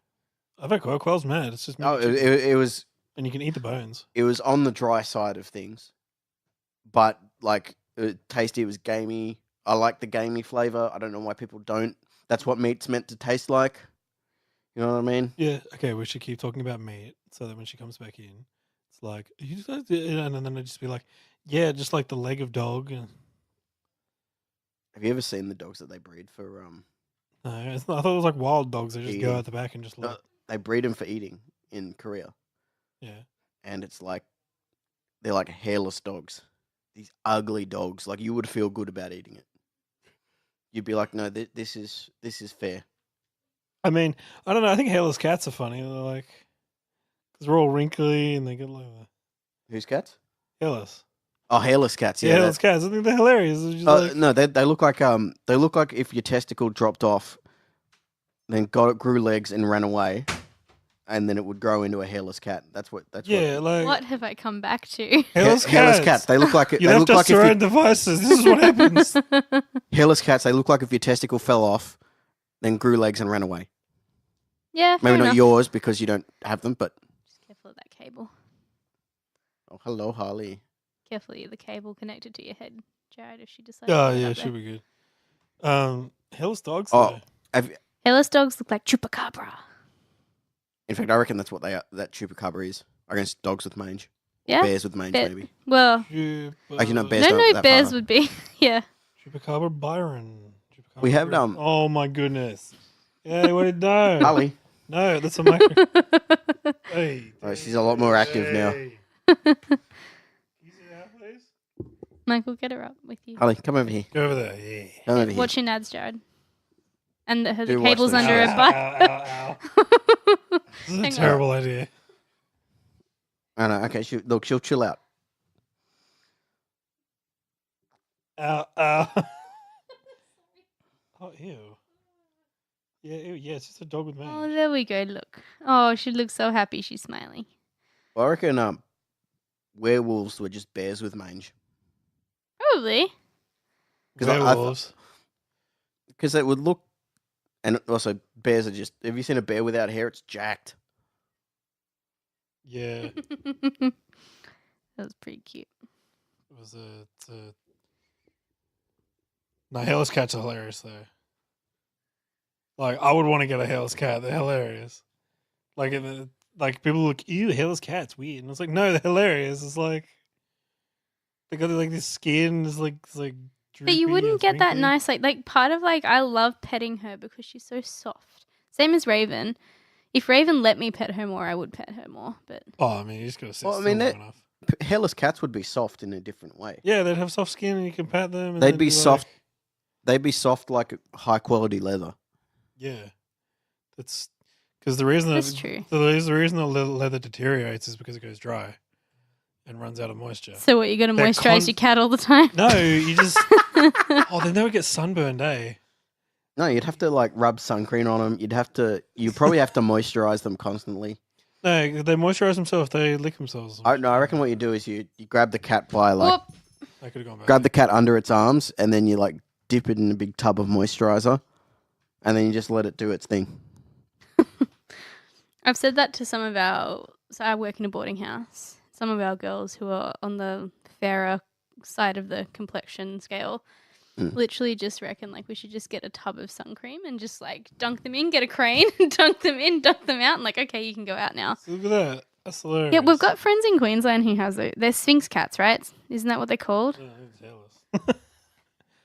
I've had quail. Quail's mad. It's just. Oh, it was. And you can eat the bones. It was on the dry side of things, but like tasty. It was gamey. I like the gamey flavor. I don't know why people don't. That's what meat's meant to taste like. You know what I mean? Yeah. Okay. We should keep talking about meat so that when she comes back in, it's like and then I'd just be like, yeah, just like the leg of dog. And... Have you ever seen the dogs that they breed for? No, it's not, I thought it was like wild dogs. They just go eating. out the back and just like. They breed them for eating in Korea. Yeah. And it's like they're like hairless dogs. These ugly dogs. Like you would feel good about eating it. You'd be like, no, this is fair. I mean, I don't know. I think hairless cats are funny. They're like, because they're all wrinkly and they get like that. Whose cats? Hairless. Oh, hairless cats. Yeah, hairless cats. I think they're hilarious. Just no, they look like if your testicle dropped off, then grew legs and ran away, and then it would grow into a hairless cat. That's what. What have I come back to? Hairless cats. They look like you left us to our own devices. This is what happens. Hairless cats. They look like if your testicle fell off, then grew legs and ran away. Yeah, maybe not enough. yours because you don't have them, but Just careful of that cable. Oh, hello, Harley. Carefully, the cable connected to your head, Jared. If she decides. Oh yeah, it should be good. Hairless dogs. Oh, hairless dogs look like chupacabra. In fact, I reckon that's what they are. That chupacabra is against dogs with mange. Yeah, bears with mange, maybe. Well, actually, no, bears. No, bears would be. Yeah. Chupacabra Byron. Chupacabra. We have Oh my goodness. Yeah, what did know? Harley. No, that's a micro. Hey. Oh, she's a lot more active now. Can you sit down, please? Michael, get her up with you. Harley, come over here. Go over there. Yeah. Come over here. Watch your nads, Jared. And the Do cable's watch under them. her butt. Ow. This is a terrible idea. I know. Okay, she'll chill out. Ow. Oh, ew. Yeah, ew, yeah, it's just a dog with mange. Oh, there we go. Look. Oh, she looks so happy. She's smiling. Well, I reckon werewolves were just bears with mange. Probably. Werewolves. Because they would look, and also bears are just. Have you seen a bear without hair? It's jacked. Yeah. That was pretty cute. It was No, hairless cats are hilarious though. Like I would want to get a hairless cat. They're hilarious. Like people look, ew, hairless cats, weird. And it's like, no, they're hilarious. It's like they got like this skin is like droopy, but you wouldn't get that wrinkly. nice like part of like I love petting her because she's so soft. Same as Raven. If Raven let me pet her more, I would pet her more. But Oh, I mean, you just gotta sit Well, I still mean, long enough. Hairless cats would be soft in a different way. Yeah, they'd have soft skin and you can pat them. And They'd be soft. Like, They'd be soft like high quality leather. yeah, that's because the reason That's true. The reason the leather deteriorates is because it goes dry, and runs out of moisture. So what, you're going to They're moisturize your cat all the time? No, you just. Then they would get sunburned, eh? No, you'd have to like rub sun cream on them. You probably have to moisturize them constantly. No, they moisturize themselves. They lick themselves. I reckon what you do is you grab the cat by like Whoop. I could have gone back. grab the cat under its arms and then you like dip it in a big tub of moisturizer, and then you just let it do its thing. I've said that to some of our... So I work in a boarding house. Some of our girls who are on the fairer side of the complexion scale literally just reckon like we should just get a tub of sun cream and just like dunk them in, get a crane, dunk them in, dunk them out, and like, okay, you can go out now. Look at that. That's hilarious. Yeah, we've got friends in Queensland who has they're Sphinx cats, right? Isn't that what they're called? Yeah, I'm jealous.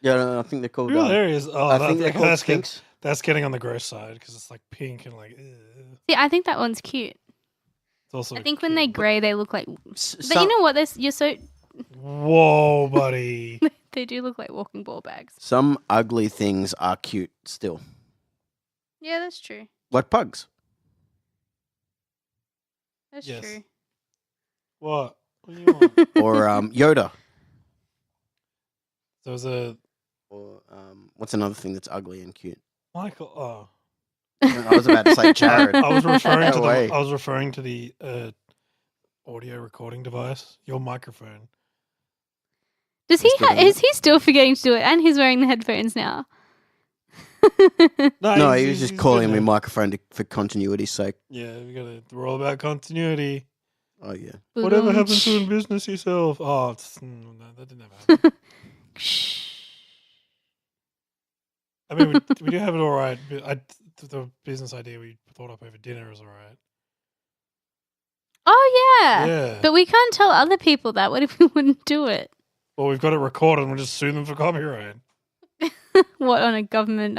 Yeah, no, I think they're called. Hilarious. Oh, I think they're called that's Sphinx. That's getting on the gross side because it's like pink and like. See, I think that one's cute. It's also. I think when they grey, they look like. But you Some, know what? You're so. Whoa, buddy. They do look like walking ball bags. some ugly things are cute still, Yeah, that's true. like pugs. That's Yes. true. What? What do you want? Or Yoda. There was a Or what's another thing that's ugly and cute? Michael. Oh, I was about to say Jared. I was referring to No way. the. I was referring to the audio recording device. Your microphone. Does he? Still doing Is he still forgetting to do it? And he's wearing the headphones now. No, he was just he's calling good me now. microphone for continuity's sake. Yeah, we're all about continuity. Oh yeah. Whatever happens to in business yourself. Oh, no, that didn't ever happen. Shh. I mean, we do have it all right. But the business idea we thought up over dinner is all right. Oh yeah. Yeah. But we can't tell other people that. What if we wouldn't do it? Well, we've got it recorded and we'll just sue them for copyright. What, on a government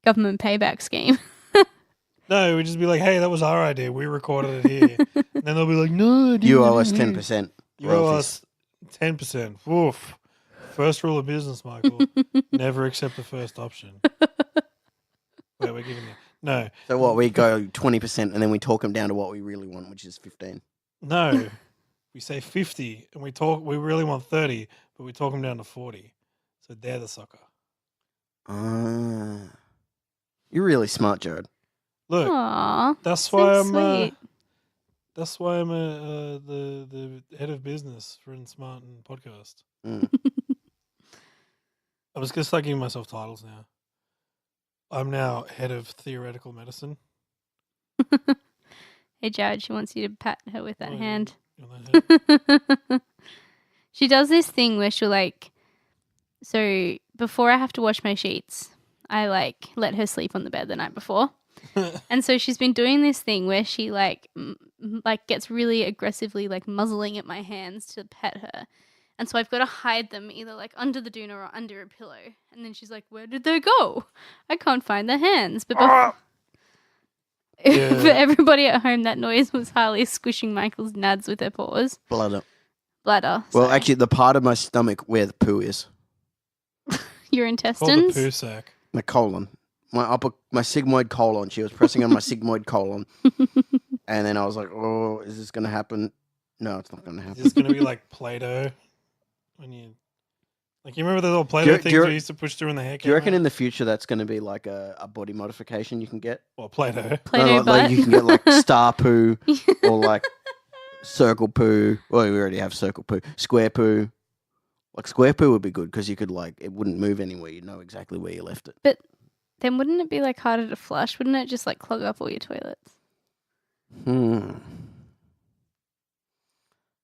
payback scheme? No, we'd just be like, hey, that was our idea. We recorded it here. And then they'll be like, no, I didn't You do owe us it. 10%. You owe us 10%. Woof. First rule of business, Michael. Never accept the first option. Wait, we're giving you. No. So what? We go 20% and then we talk them down to what we really want, which is 15. No. We say 50 and we really want 30, but we talk them down to 40. So they're the sucker. You're really smart, Jared. Look, Aww. that's why so I'm sweet. that's why I'm the head of business for Smart and Podcast. Mm. I'm just gonna start giving myself titles now. I'm now head of theoretical medicine. Hey, Jared, she wants you to pat her with that Oh, yeah. hand. You know, that She does this thing where she'll like, so before I have to wash my sheets, I like let her sleep on the bed the night before. head. And so she's been doing this thing where she like gets really aggressively like muzzling at my hands to pet her. And so I've got to hide them either like under the doona or under a pillow. And then she's like, where did they go? I can't find their hands. But Yeah. for everybody at home, that noise was Harley squishing Michael's nads with her paws. Bladder. Bladder. Well, sorry. actually, the part of my stomach where the poo is, Your Called the intestines. poo sack. my colon, my sigmoid colon. She was pressing on my sigmoid colon, and then I was like, "Oh, is this gonna happen?" No, it's not gonna happen. It's gonna be like Play-Doh when you like. You remember those old Do you- Play-Doh do things you- we used to push through in the hair? Do you reckon in the future that's going to be like a body modification you can get? Well, Play-Doh. Play-Doh like butt. you can get like star poo or like circle poo. Well, we already have circle poo. Square poo. Like square poo would be good because you could like it wouldn't move anywhere. You know exactly where you left it. Then wouldn't it be like harder to flush? Wouldn't it just like clog up all your toilets?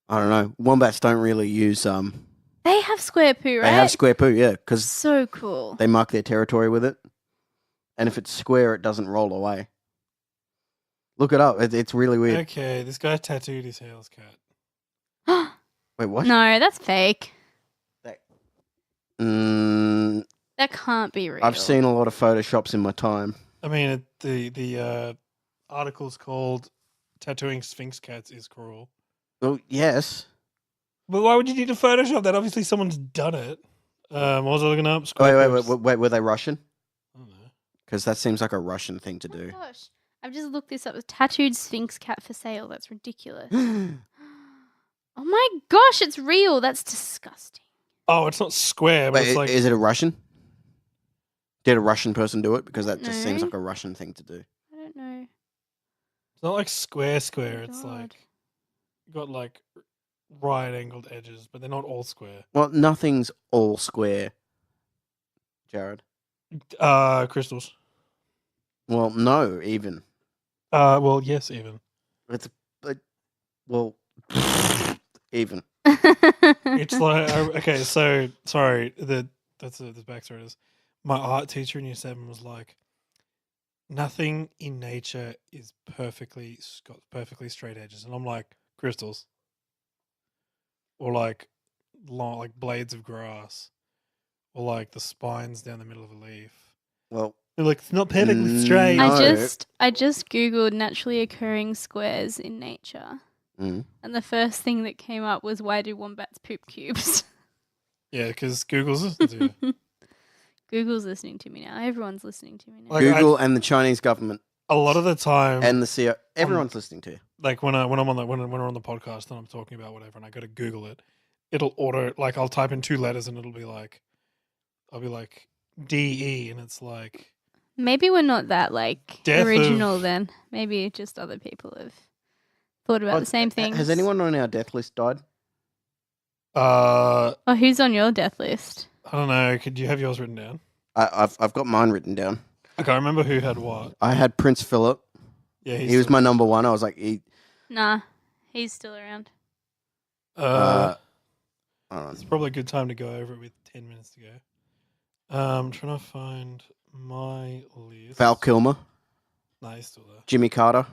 I don't know. Wombats don't really use They have square poo, right? They have square poo, yeah, because So cool. they mark their territory with it. And if it's square, it doesn't roll away. Look it up. It's really weird. Okay, this guy tattooed his hairless cat. Wait, what? No, that's fake. Mm, That can't be real. I've seen a lot of photoshops in my time. I mean, the article's called "Tattooing Sphinx Cats is Cruel." Well, yes. But why would you need to Photoshop that? Obviously, someone's done it. What was I looking up? Wait, were they Russian? I don't know. Because that seems like a Russian thing to Oh my do. gosh. I've just looked this up. Tattooed Sphinx cat for sale. That's ridiculous. Oh my gosh, it's real. That's disgusting. Oh, it's not square, but Wait, it's like is it a Russian? Did a Russian person do it? Because that just seems No. like a Russian thing to do. I don't know. it's not like square. Oh It's God. like got like right angled edges, but they're not all square. Well, nothing's all square, Jared. Crystals. Well, no, even. Well, yes, even. It's well, even. It's like okay. So sorry. That's the backstory is my art teacher in year 7 was like, nothing in nature is got perfectly straight edges, and I'm like crystals, or like long like blades of grass, or like the spines down the middle of a leaf. Well, They're like it's not perfectly straight. No. I just googled naturally occurring squares in nature, mm. and the first thing that came up was why do wombats poop cubes? Yeah, because Google's listening to you. Google's listening to me now. Everyone's listening to me now. Like, Google and the Chinese government A lot of the time, and the CEO, everyone's listening to you. like when we're on the podcast and I'm talking about whatever, and I go to Google it, it'll I'll type in 2 letters and it'll be like, I'll be like DE, and it's like Maybe we're not that like Death original of- then. Maybe just other people have thought about the same things. Has anyone on our death list died? Oh, who's on your death list? I don't know. Could you have yours written down? I've got mine written down. I can't remember who had what. I had Prince Philip. Yeah, He was my number 1. I was like, Nah, he's still around. hold It's on. probably a good time to go over it with 10 minutes to go. I'm trying to find my list. Val Kilmer, No, he's still there. Jimmy Carter.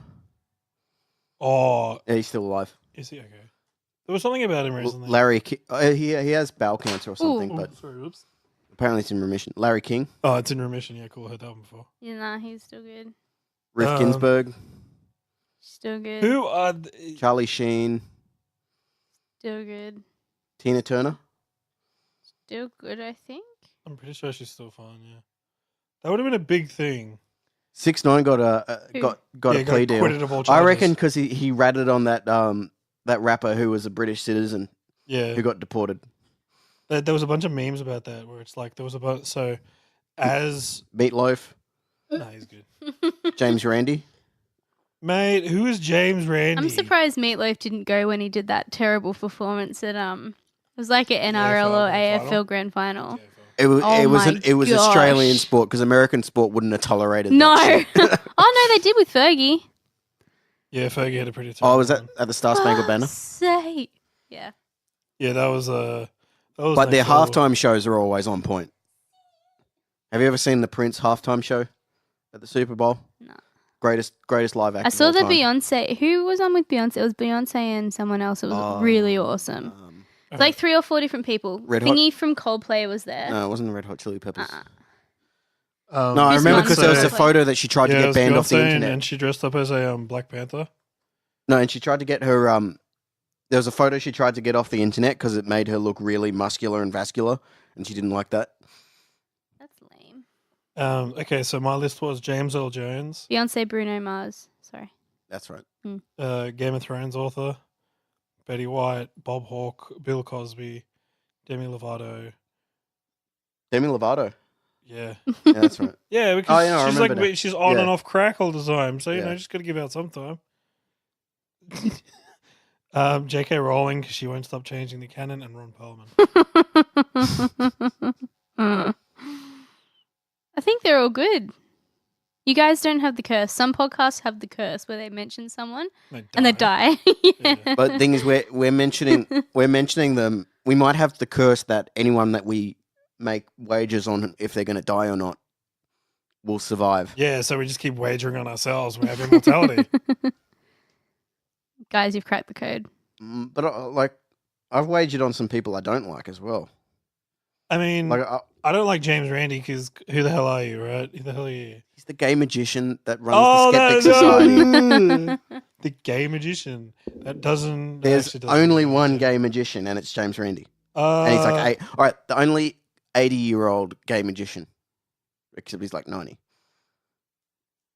Oh, Yeah, he's still alive. is he okay? There was something about him recently. Larry, he has bowel cancer or something, Ooh. but Sorry, whoops. apparently it's in remission. Larry King, Oh, it's in remission. Yeah, cool. Heard that one before. Yeah, nah, he's still good. Ruth Ginsburg, Still good. Who are? Charlie Sheen, Still good. Tina Turner. Still good, I think. I'm pretty sure she's still fine. Yeah, that would have been a big thing. 6ix9ine got a Who? got Yeah, a plea deal. acquitted of all I charges. reckon because he ratted on that rapper who was a British citizen Yeah, who got deported. there was a bunch of memes about that where it's like there was about so as Meatloaf, no, he's good, James Randi. mate. Who is James Randi? I'm surprised Meatloaf didn't go when he did that terrible performance at it was like an NRL or AFL grand final. It was Oh it was my Australian gosh. sport because American sport wouldn't have tolerated No. that shit. Oh no, they did with Fergie. Yeah, Fergie had a pretty. Oh, was that terrible one. at the Star Spangled Banner? Say. Yeah. Yeah, that was But their next level. halftime shows are always on point. Have you ever seen the Prince halftime show at the Super Bowl? No. Greatest live act. I saw of the all time. Beyonce. Who was on with Beyonce? It was Beyonce and someone else. It was really awesome. It's like 3 or 4 different people. Red Hot- Thingy from Coldplay was there. No, it wasn't the Red Hot Chili Peppers. No, I Who's remember one? because there was a Beyonce. photo that she tried to get banned off the internet. and she dressed up as a Black Panther. No, and she tried to get her. There was a photo she tried to get off the internet because it made her look really muscular and vascular, and she didn't like that. That's lame. Okay, so my list was James Earl Jones, Beyonce, Bruno Mars. Sorry. That's right. Game of Thrones author, Betty White, Bob Hawke, Bill Cosby, Demi Lovato. Demi Lovato. Yeah, Yeah, that's right. yeah, because yeah, I she's remember like that. she's on Yeah. and off crack all the time, so you Yeah. know, just got to give out some time. J.K. Rowling, 'cause she won't stop changing the canon, and Ron Perlman. I think they're all good. You guys don't have the curse. Some podcasts have the curse where they mention someone and they die. Yeah. But the thing is, we're mentioning them. We might have the curse that anyone that we make wagers on if they're going to die or not will survive. Yeah, so we just keep wagering on ourselves. We have immortality. Guys, you've cracked the code. But like, I've wagered on some people I don't like as well. I mean, Like, I don't like James Randi because who the hell are you, right? Who the hell are you? he's the gay magician that runs Oh, the Skeptic no, Society. The gay magician. That doesn't. There's actually doesn't only make one sense. gay magician, and it's James Randi. And he's like, all right, the only 80-year-old gay magician, except he's like 90.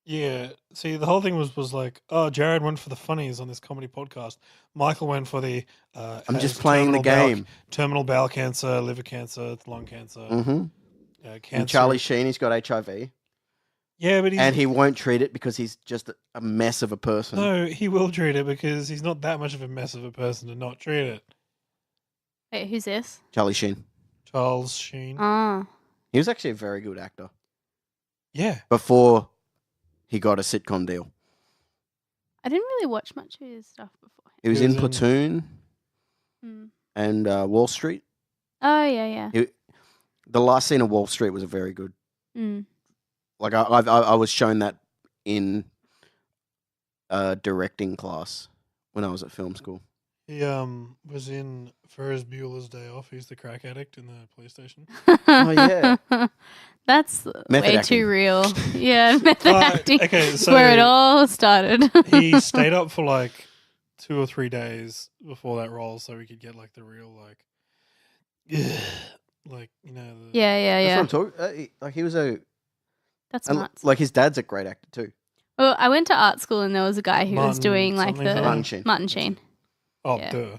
Yeah. See, the whole thing was like, oh, Jared went for the funnies on this comedy podcast. Michael went for the. I'm just has playing the game. Terminal bowel cancer, liver cancer, lung cancer, Mm-hmm. And cancer. Charlie Sheen, he's got HIV. Yeah, but And he won't treat it because he's just a mess of a person. No, he will treat it because he's not that much of a mess of a person to not treat it. Wait, who's this? Charlie Sheen. Charles Sheen. Ah. He was actually a very good actor Yeah. before he got a sitcom deal. I didn't really watch much of his stuff before. He was in Platoon Hmm. and Wall Street. Oh, yeah. The last scene of Wall Street was a very good. Mm. Like I was shown that in directing class when I was at film school. He was in Ferris Bueller's Day Off. He's the crack addict in the police station. Oh, yeah. That's Method way acting. too real. Yeah, method acting. Okay, That's so where it all started. he stayed up for like 2 or 3 days before that role, so we could get like the real like you know. The, Yeah. That's what I'm talking. Like he was That's and, nuts. like his dad's a great actor too. Well, I went to art school and there was a guy who was Martin doing like something the something. Martin Sheen. Martin Sheen. Oh, Yeah. duh.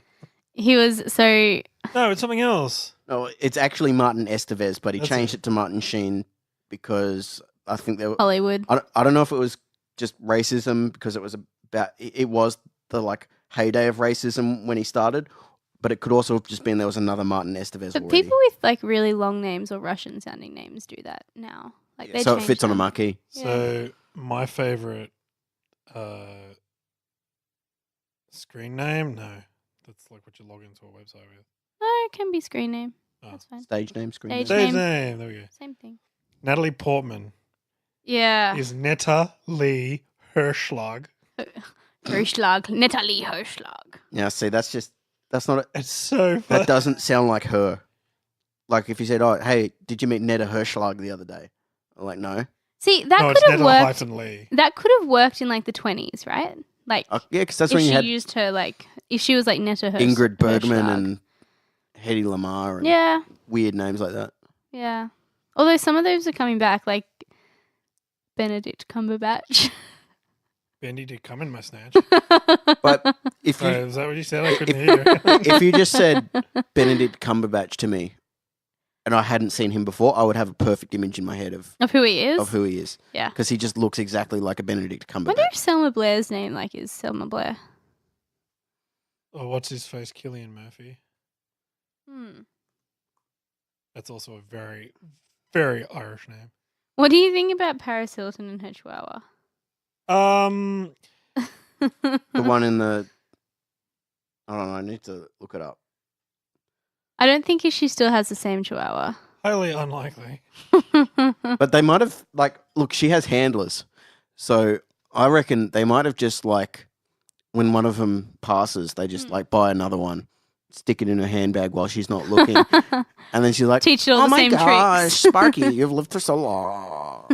He was so No, it's something else. No, it's actually Martin Estevez, but he That's changed it. it to Martin Sheen because I think there were. Hollywood. I don't know if it was just racism because it was about it was the like heyday of racism when he started, but it could also have just been there was another Martin Estevez But already. people with like really long names or Russian sounding names do that now. Like they so it change fits on a them. marquee. So my favorite screen name? No, that's like what you log into a website with. No, it can be screen name. Oh. That's fine. Stage name, screen Stage name. Stage name. name. There we go. Same thing. Natalie Portman Yeah. is Netta Lee Hirschlag. Hirschlag. Natalie Hirschlag. Yeah, see, that's not. It's so fun. That doesn't sound like her. Like if you said, "Oh, hey, did you meet Netta Hirschlag the other day?" I'm like, no. See, that No, it's could have Netta worked. hyphen Lee. That could have worked in like the 20s, right? Like Yeah, because that's if when she you had used her like if she was like Netta Ingrid Bergman Hirschlag. and Hedy Lamarr and Yeah, weird names like that. yeah. Although some of those are coming back, like Benedict Cumberbatch. Bendy did come in my snatch. But if Sorry, you is that what you said? I couldn't hear. if you just said Benedict Cumberbatch to me, and I hadn't seen him before, I would have a perfect image in my head of Of who he is? who he is. Yeah. Because he just looks exactly like a Benedict I wonder Cumberbatch. if Selma Blair's name like is Selma Blair. Oh, what's his face? Cillian Murphy. Hmm. That's also a very, very Irish name. What do you think about Paris Hilton and her chihuahua? The one in the... I don't know, I need to look it up. I don't think she still has the same chihuahua. Highly unlikely. But they might have, like, look, she has handlers. So I reckon they might have just, like, when one of them passes, they just, like, buy another one, stick it in her handbag while she's not looking. And then she's like, Teach it all oh the my same gosh, tricks. Sparky, you've lived for so long.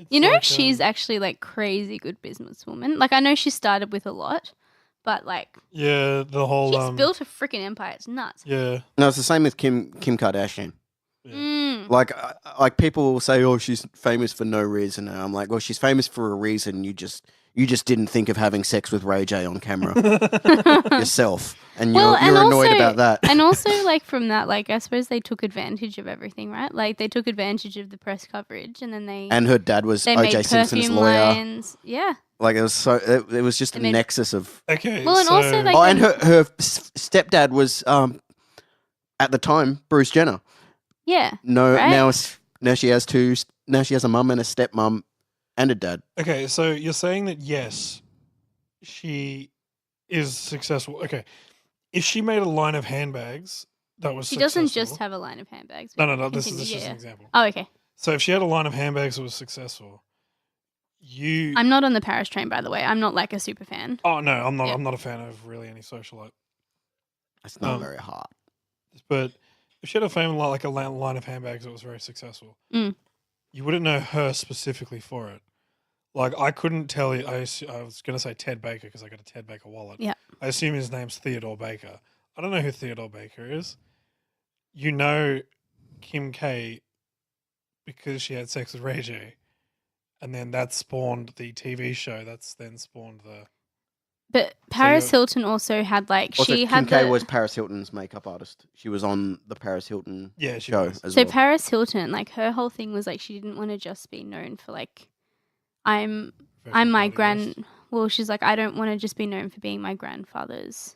You know, like, she's actually like crazy good businesswoman. Like I know she started with a lot, but like yeah, the whole she's built a freaking empire. It's nuts. yeah. No, it's the same with Kim Kardashian. Yeah. Mm. Like people will say, "Oh, she's famous for no reason." And I'm like, "Well, she's famous for a reason. You just didn't think of having sex with Ray J on camera yourself, and Well, you're and annoyed also- about that." And also, like from that, like I suppose they took advantage of everything, right? Like they took advantage of the press coverage, and then they And her dad was they made O.J. Simpson's perfume lawyer. lines. Yeah. Like it was so. It was just a They made- nexus of. Okay. Well, and so, also, like- Oh, and her stepdad was at the time Bruce Jenner. Yeah. No, Right. now she has two. Now she has a mum and a stepmom, and a dad. okay, so you're saying that yes, she is successful. Okay, if she made a line of handbags that was She doesn't just successful- have a line of handbags. No. This is Continue, just yeah. an example. Oh, okay. So if she had a line of handbags that was successful, you. I'm not on the Paris train, by the way. I'm not like a super fan. Oh no, I'm not. Yeah. I'm not a fan of really any socialite. That's not Um, very hard. But if she had a famous like a line of handbags that was very successful, Mm. you wouldn't know her specifically for it. Like I couldn't tell you. I was going to say Ted Baker because I got a Ted Baker wallet. Yeah. I assume his name's Theodore Baker. I don't know who Theodore Baker is. You know Kim K because she had sex with Ray J. and then that spawned the TV show. That's then spawned the. But Paris you're- Hilton also had like Also, she Kim had K the was Paris Hilton's makeup artist. She was on the Paris Hilton Yeah, she show was. as so well. Paris Hilton, like her whole thing was like she didn't want to just be known for like I'm professional my party guest. well, she's like, I don't want to just be known for being my grandfather's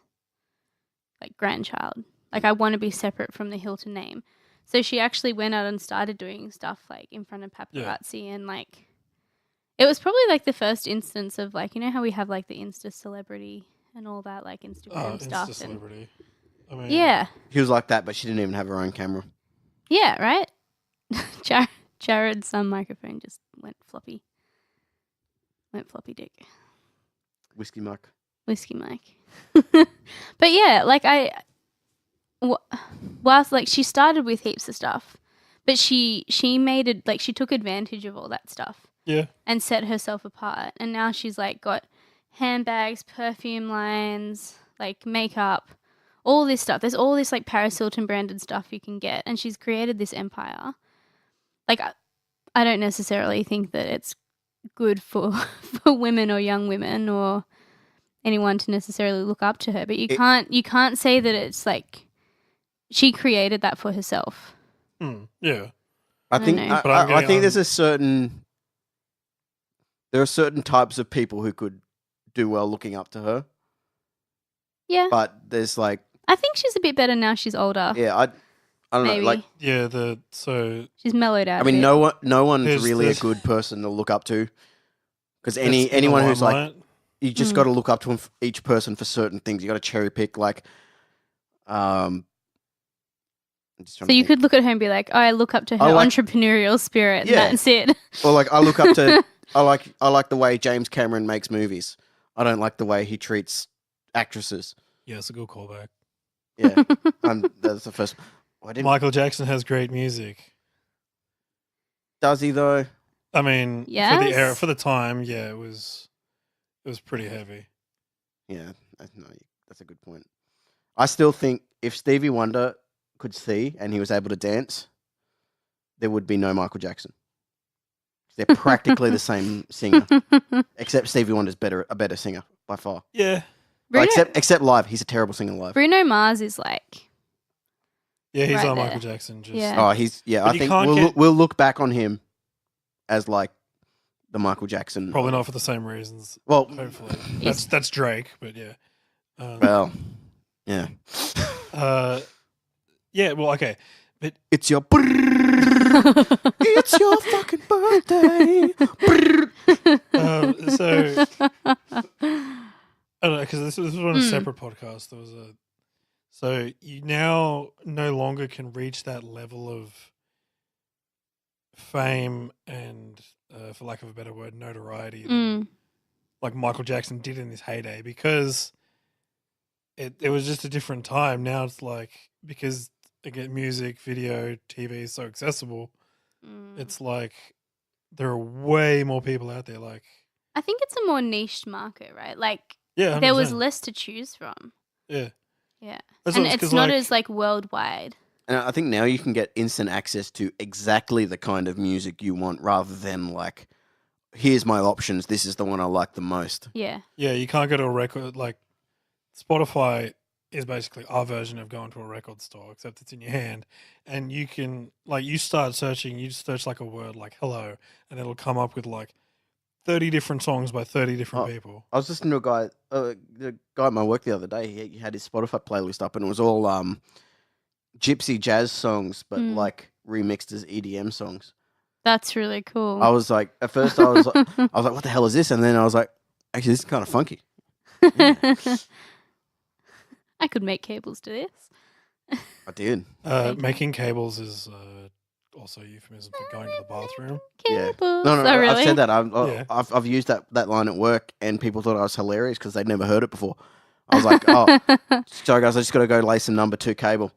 like grandchild. Like I want to be separate from the Hilton name. So she actually went out and started doing stuff like in front of paparazzi and like it was probably like the first instance of like, you know how we have like the Insta celebrity and all that like Instagram stuff. Insta And celebrity. I mean, yeah. She was like that, but she didn't even have her own camera. Yeah, right? Jared's microphone just went floppy. Went floppy dick. Whiskey Mike. Whiskey mic. But yeah, like whilst like she started with heaps of stuff, but she made it like she took advantage of all that stuff Yeah. and set herself apart. And now she's like got handbags, perfume lines, like makeup, all this stuff. There's all this like Paris Hilton branded stuff you can get, and she's created this empire. Like I don't necessarily think that it's good for women or young women or anyone to necessarily look up to her, but you can't say that it's like she created that for herself. Yeah. I don't think know. But I'm I getting think on- there are certain types of people who could do well looking up to her, Yeah, but there's like I think she's a bit better now. She's older. yeah, I don't Maybe know, like Yeah. So she's mellowed out. I mean, a bit. no one's There's- really there's- a good person to look up to, because that's in the anyone who's like limelight. you just got to look up to each person for certain things. You got to cherry pick like I'm just trying So to you think. could look at her and be like, "Oh, I look up to her I like- entrepreneurial spirit." And Yeah. that's it. Or like I look up to I like the way James Cameron makes movies. I don't like the way he treats actresses. Yeah, it's a good callback. Yeah, that's the first. I didn't. Michael Jackson has great music. Does he though? I mean, for the Yes. era, for the time, yeah, it was pretty heavy. Yeah, no, that's a good point. I still think if Stevie Wonder could see and he was able to dance, there would be no Michael Jackson. They're practically the same singer, except Stevie Wonder's a better singer by far. Yeah. Bruno, Except live, he's a terrible singer live. Bruno Mars is like, Yeah, he's Right on there. Michael Jackson. Just Yeah. Oh, he's But I you think can't we'll look back on him as like the Michael Jackson. probably not for the same reasons. Well, Hopefully, He's- that's Drake, but yeah. well, yeah. Yeah. Well, okay. It's your it's your fucking birthday. So I don't know, because this was on a separate podcast. There was so you now no longer can reach that level of fame and, for lack of a better word, notoriety that, like Michael Jackson did in his heyday, because it was just a different time. Now it's like, because again, music, video, TV is so accessible. It's like there are way more people out there. Like, I think it's a more niche market, right? Like yeah, there was 100%. less to choose from. Yeah. Yeah. That's And what- it's 'cause, not like- as like worldwide. And I think now you can get instant access to exactly the kind of music you want, rather than like, here's my options. This is the one I like the most. Yeah. Yeah, you can't go to a record, like Spotify is basically our version of going to a record store, except it's in your hand, and you can, like, you start searching, you search like a word like hello, and it'll come up with like 30 different songs by 30 different Oh. people. I was listening to the guy at my work the other day. He had his Spotify playlist up, and it was all gypsy jazz songs, but like remixed as EDM songs. That's really cool. I was like, at first, I was like, what the hell is this? And then I was like, actually, this is kind of funky. I could make cables to this. I did. Making cables is also a euphemism for going to the bathroom. Yeah. Cables. No, Oh, really? I've said that. Yeah. I've used that line at work, and people thought I was hilarious because they'd never heard it before. I was like, oh, sorry guys, I just got to go lay some number 2 cable.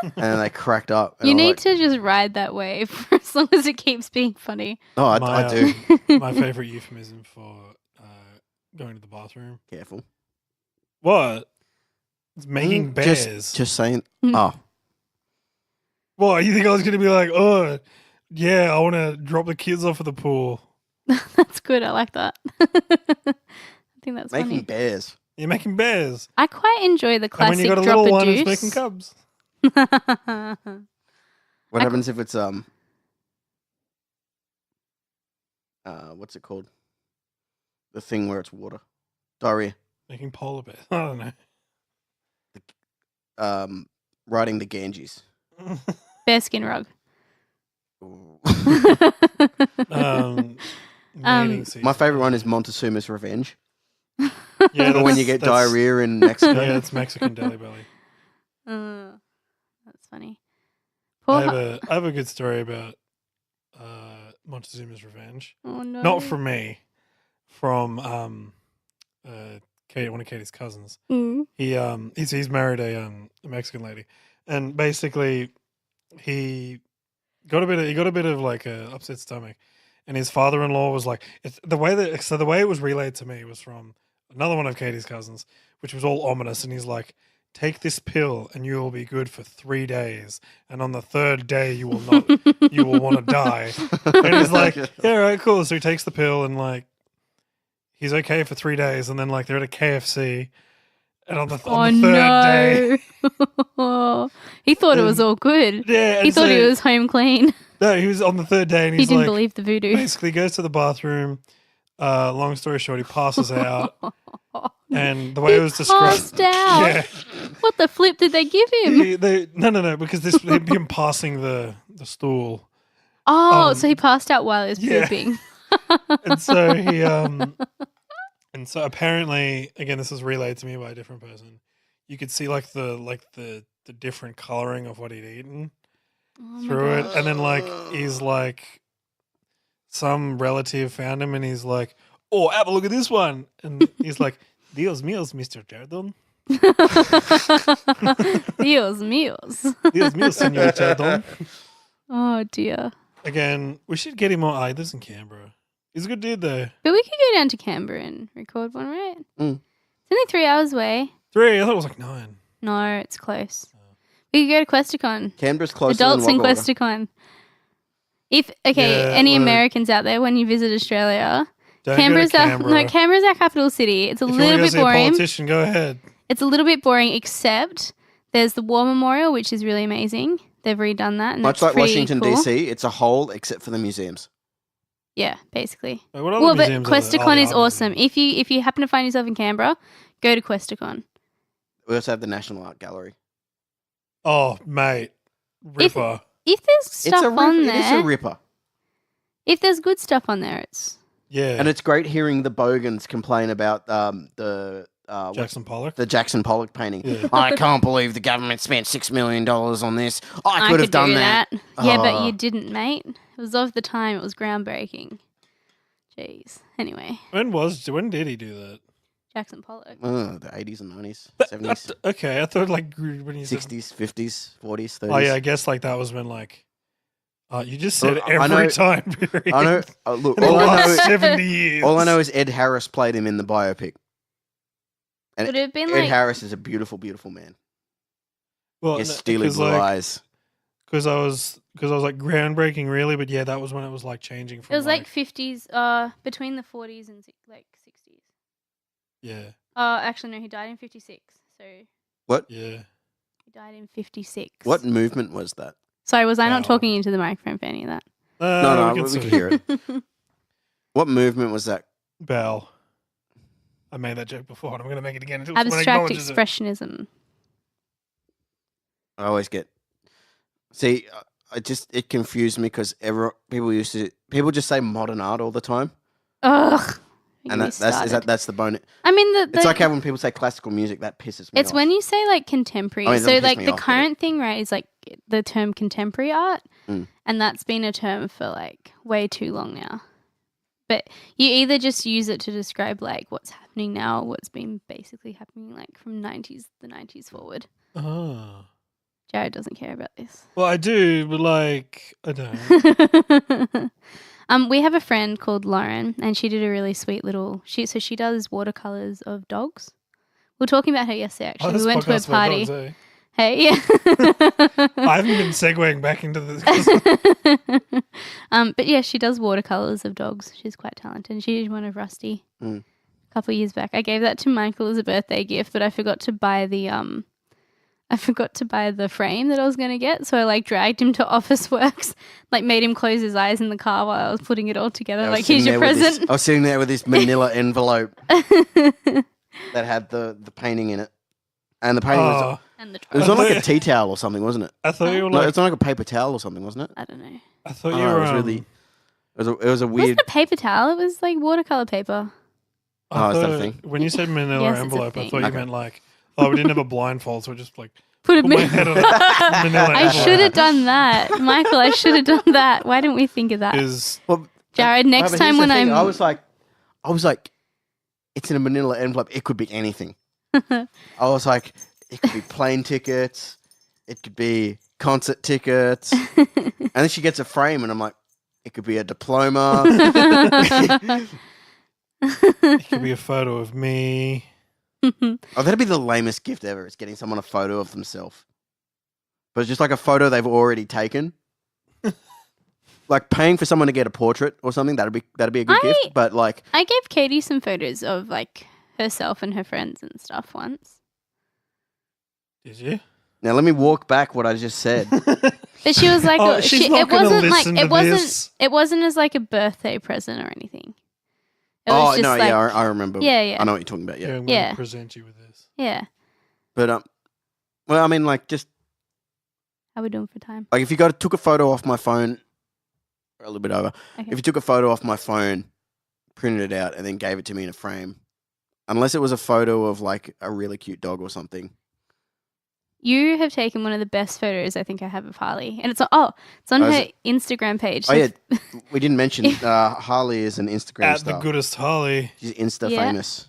And then they cracked up. And You I was need like, to just ride that wave for as long as it keeps being funny. Oh, I do. My favorite euphemism for going to the bathroom. Careful. What? It's making bears. Just saying. Mm. Oh, What, you think I was going to be like, oh, yeah, I want to drop the kids off at the pool? That's good. I like that. I think that's Making funny. bears. You're making bears. I quite enjoy the And classic when you got a drop little of one, it's juice. making cubs. What happens if it's what's it called? The thing where it's water. Diarrhea. Making polar bears. I don't Riding the Ganges. know. Bearskin rug. Ooh. Mating season. My favorite one is Montezuma's Revenge. Yeah, For when you get diarrhea in Mexico. Yeah, it's Mexican Deli Belly. That's funny. I have a good story about Montezuma's Revenge. Oh no. Not from me, from Kate, one of Katie's cousins. Mm. He's married a Mexican lady, and basically he got a bit of like a upset stomach, and his father-in-law was like, the way it was relayed to me was from another one of Katie's cousins, which was all ominous, and he's like, take this pill and you will be good for 3 days, and on the third day you will want to die. And he's like, yeah, right, cool. So he takes the pill and like he's okay for 3 days, and then like they're at a KFC, and on the third day, he thought it was all good. yeah, He thought he was home clean. no, he was on the third day, and He he's didn't like, believe the voodoo. basically goes to the bathroom. Long story short, he passes out, and the way it was described, Passed out. yeah, What the flip did they give him? no, because this him passing the stool. Oh, so he passed out while he was yeah. pooping. And so he and so apparently, again, this was relayed to me by a different person. You could see like the different coloring of what he'd eaten through it, and then like he's like, some relative found him, and he's like, "Oh, have a look at this one," and he's like, "Dios míos, Mr. Jardon." Dios míos. Dios míos, Senor Jardon. Oh dear. Again, we should get him on. He lives in Canberra. He's a good dude though. But we could go down to Canberra and record one, right? Mm. It's only 3 hours away. 3? I thought it was like 9. No, it's close. We could go to Questacon. Canberra's closer Adults than in Wagga Wagga. Questacon. If Yeah, any well, Americans out there, when you visit Australia, Don't Canberra's go to our Canberra. Canberra's our capital city. It's a If you little want to bit go see a boring. politician, go ahead. It's a little bit boring, except there's the War Memorial, which is really amazing. They've redone that, and Much that's like pretty Washington, cool. D.C., it's a hole except for the museums. Yeah, basically. Wait, what other Well, but museums are there? Questacon the is art awesome. museum. If you happen to find yourself in Canberra, go to Questacon. We also have the National Art Gallery. Oh, mate, Ripper. If there's stuff on It is a there, ripper. if there's good stuff on there, it's Yeah, And it's great hearing the Bogans complain about the Jackson Pollock. the Jackson Pollock painting. Yeah. I can't believe the government spent $6 million on this. I could have do done that. Yeah, but Oh. you didn't, mate. It was of the time. It was groundbreaking. Jeez. Anyway, When did he do that? Jackson Pollock. The 80s and 90s, But 70s, okay, I thought like when you said, 60s, 50s, 40s, 30s. oh yeah, I guess like that was when like, you just said Well, I every know- time period. I know. Look, In the all I last know, 70 years. all I know is Ed Harris played him in the biopic. And Would it have been Ed like Harris is a beautiful, beautiful man. well, He has steely because, blue like, eyes. Because I was like groundbreaking, really. But yeah, that was when it was like changing from. it was like 50s, between the 40s and like 60s. yeah, Actually no, he died in 56. So yeah. he died in 56. What movement was that? Sorry, was I not Wow. talking into the microphone for any of that? No, we we can can see. hear it. What movement was that? Bell. I made that joke before, and I'm going to make it again until someone Abstract acknowledges it. expressionism. I always get. See, it confused me because people just say modern art all the time, Ugh. and that's the bone. I mean, It's like how when people say classical music, that pisses me it's off. when you say like contemporary. I mean, it So doesn't piss like me the off, but current thing, right, is like the term contemporary art, Mm. and that's been a term for like way too long now. But you either just use it to describe like what's happening now, or what's been basically happening like from the 90s forward. Oh. Jared doesn't care about this. Well, I do, but like I don't. We have a friend called Lauren, and she did a really sweet little. She does watercolors of dogs. We were talking about her yesterday. Actually, this we went to a podcast's about party. dogs, eh? Hey, yeah. I haven't been segueing back into this. But yeah, she does watercolors of dogs. She's quite talented. She did one of Rusty a couple of years back. I gave that to Michael as a birthday gift, but I forgot to buy the frame that I was going to get. So I like dragged him to Office Works, like made him close his eyes in the car while I was putting it all together. Like, here's your present. I was sitting there with this manila envelope that had the painting in it. And the painting was... And the It was on like a tea towel or something, wasn't it? I thought you were No, like... it's on like a paper towel or something, wasn't it? I don't know. I thought Oh, you no, were... it was really... It was a It weird... wasn't a paper towel. It was like watercolor paper. Oh, is that a thing? When you said manila Yes, it's a envelope, I thing. thought you meant like... Oh, we didn't have a blindfold, so we just like... Put Put my head on a manila I envelope. should have done that. Michael, I should have done that. Why didn't we think of that? Is... Well, Jared, no, next but time here's when the thing. I'm... I was like, it's in a manila envelope. It could be anything. I was like, it could be plane tickets. It could be concert tickets. And then she gets a frame and I'm like, it could be a diploma. It could be a photo of me. Oh, that'd be the lamest gift ever. It's getting someone a photo of themselves. But it's just like a photo they've already taken. Like paying for someone to get a portrait or something, that'd be a good gift. But like, I gave Katie some photos of like herself and her friends and stuff once. Did you? now let me walk back what I just said. But she was like, Oh, she's not it gonna wasn't like listen to this. it wasn't as like a birthday present or anything. It Oh was just no, like, yeah, I remember. Yeah, yeah. I know what you're talking about. Yeah, Yeah, I'm going Yeah. to present you with this. yeah. but well, I mean, like just How we doing for time? like if you took a photo off my phone, or a little bit over. Okay. If you took a photo off my phone, printed it out, and then gave it to me in a frame, unless it was a photo of like a really cute dog or something. You have taken one of the best photos I think I have of Harley, and it's on is her it? Instagram page. Oh yeah, we didn't mention Harley is an Instagram At star. the goodest Harley. She's Insta Yeah. famous.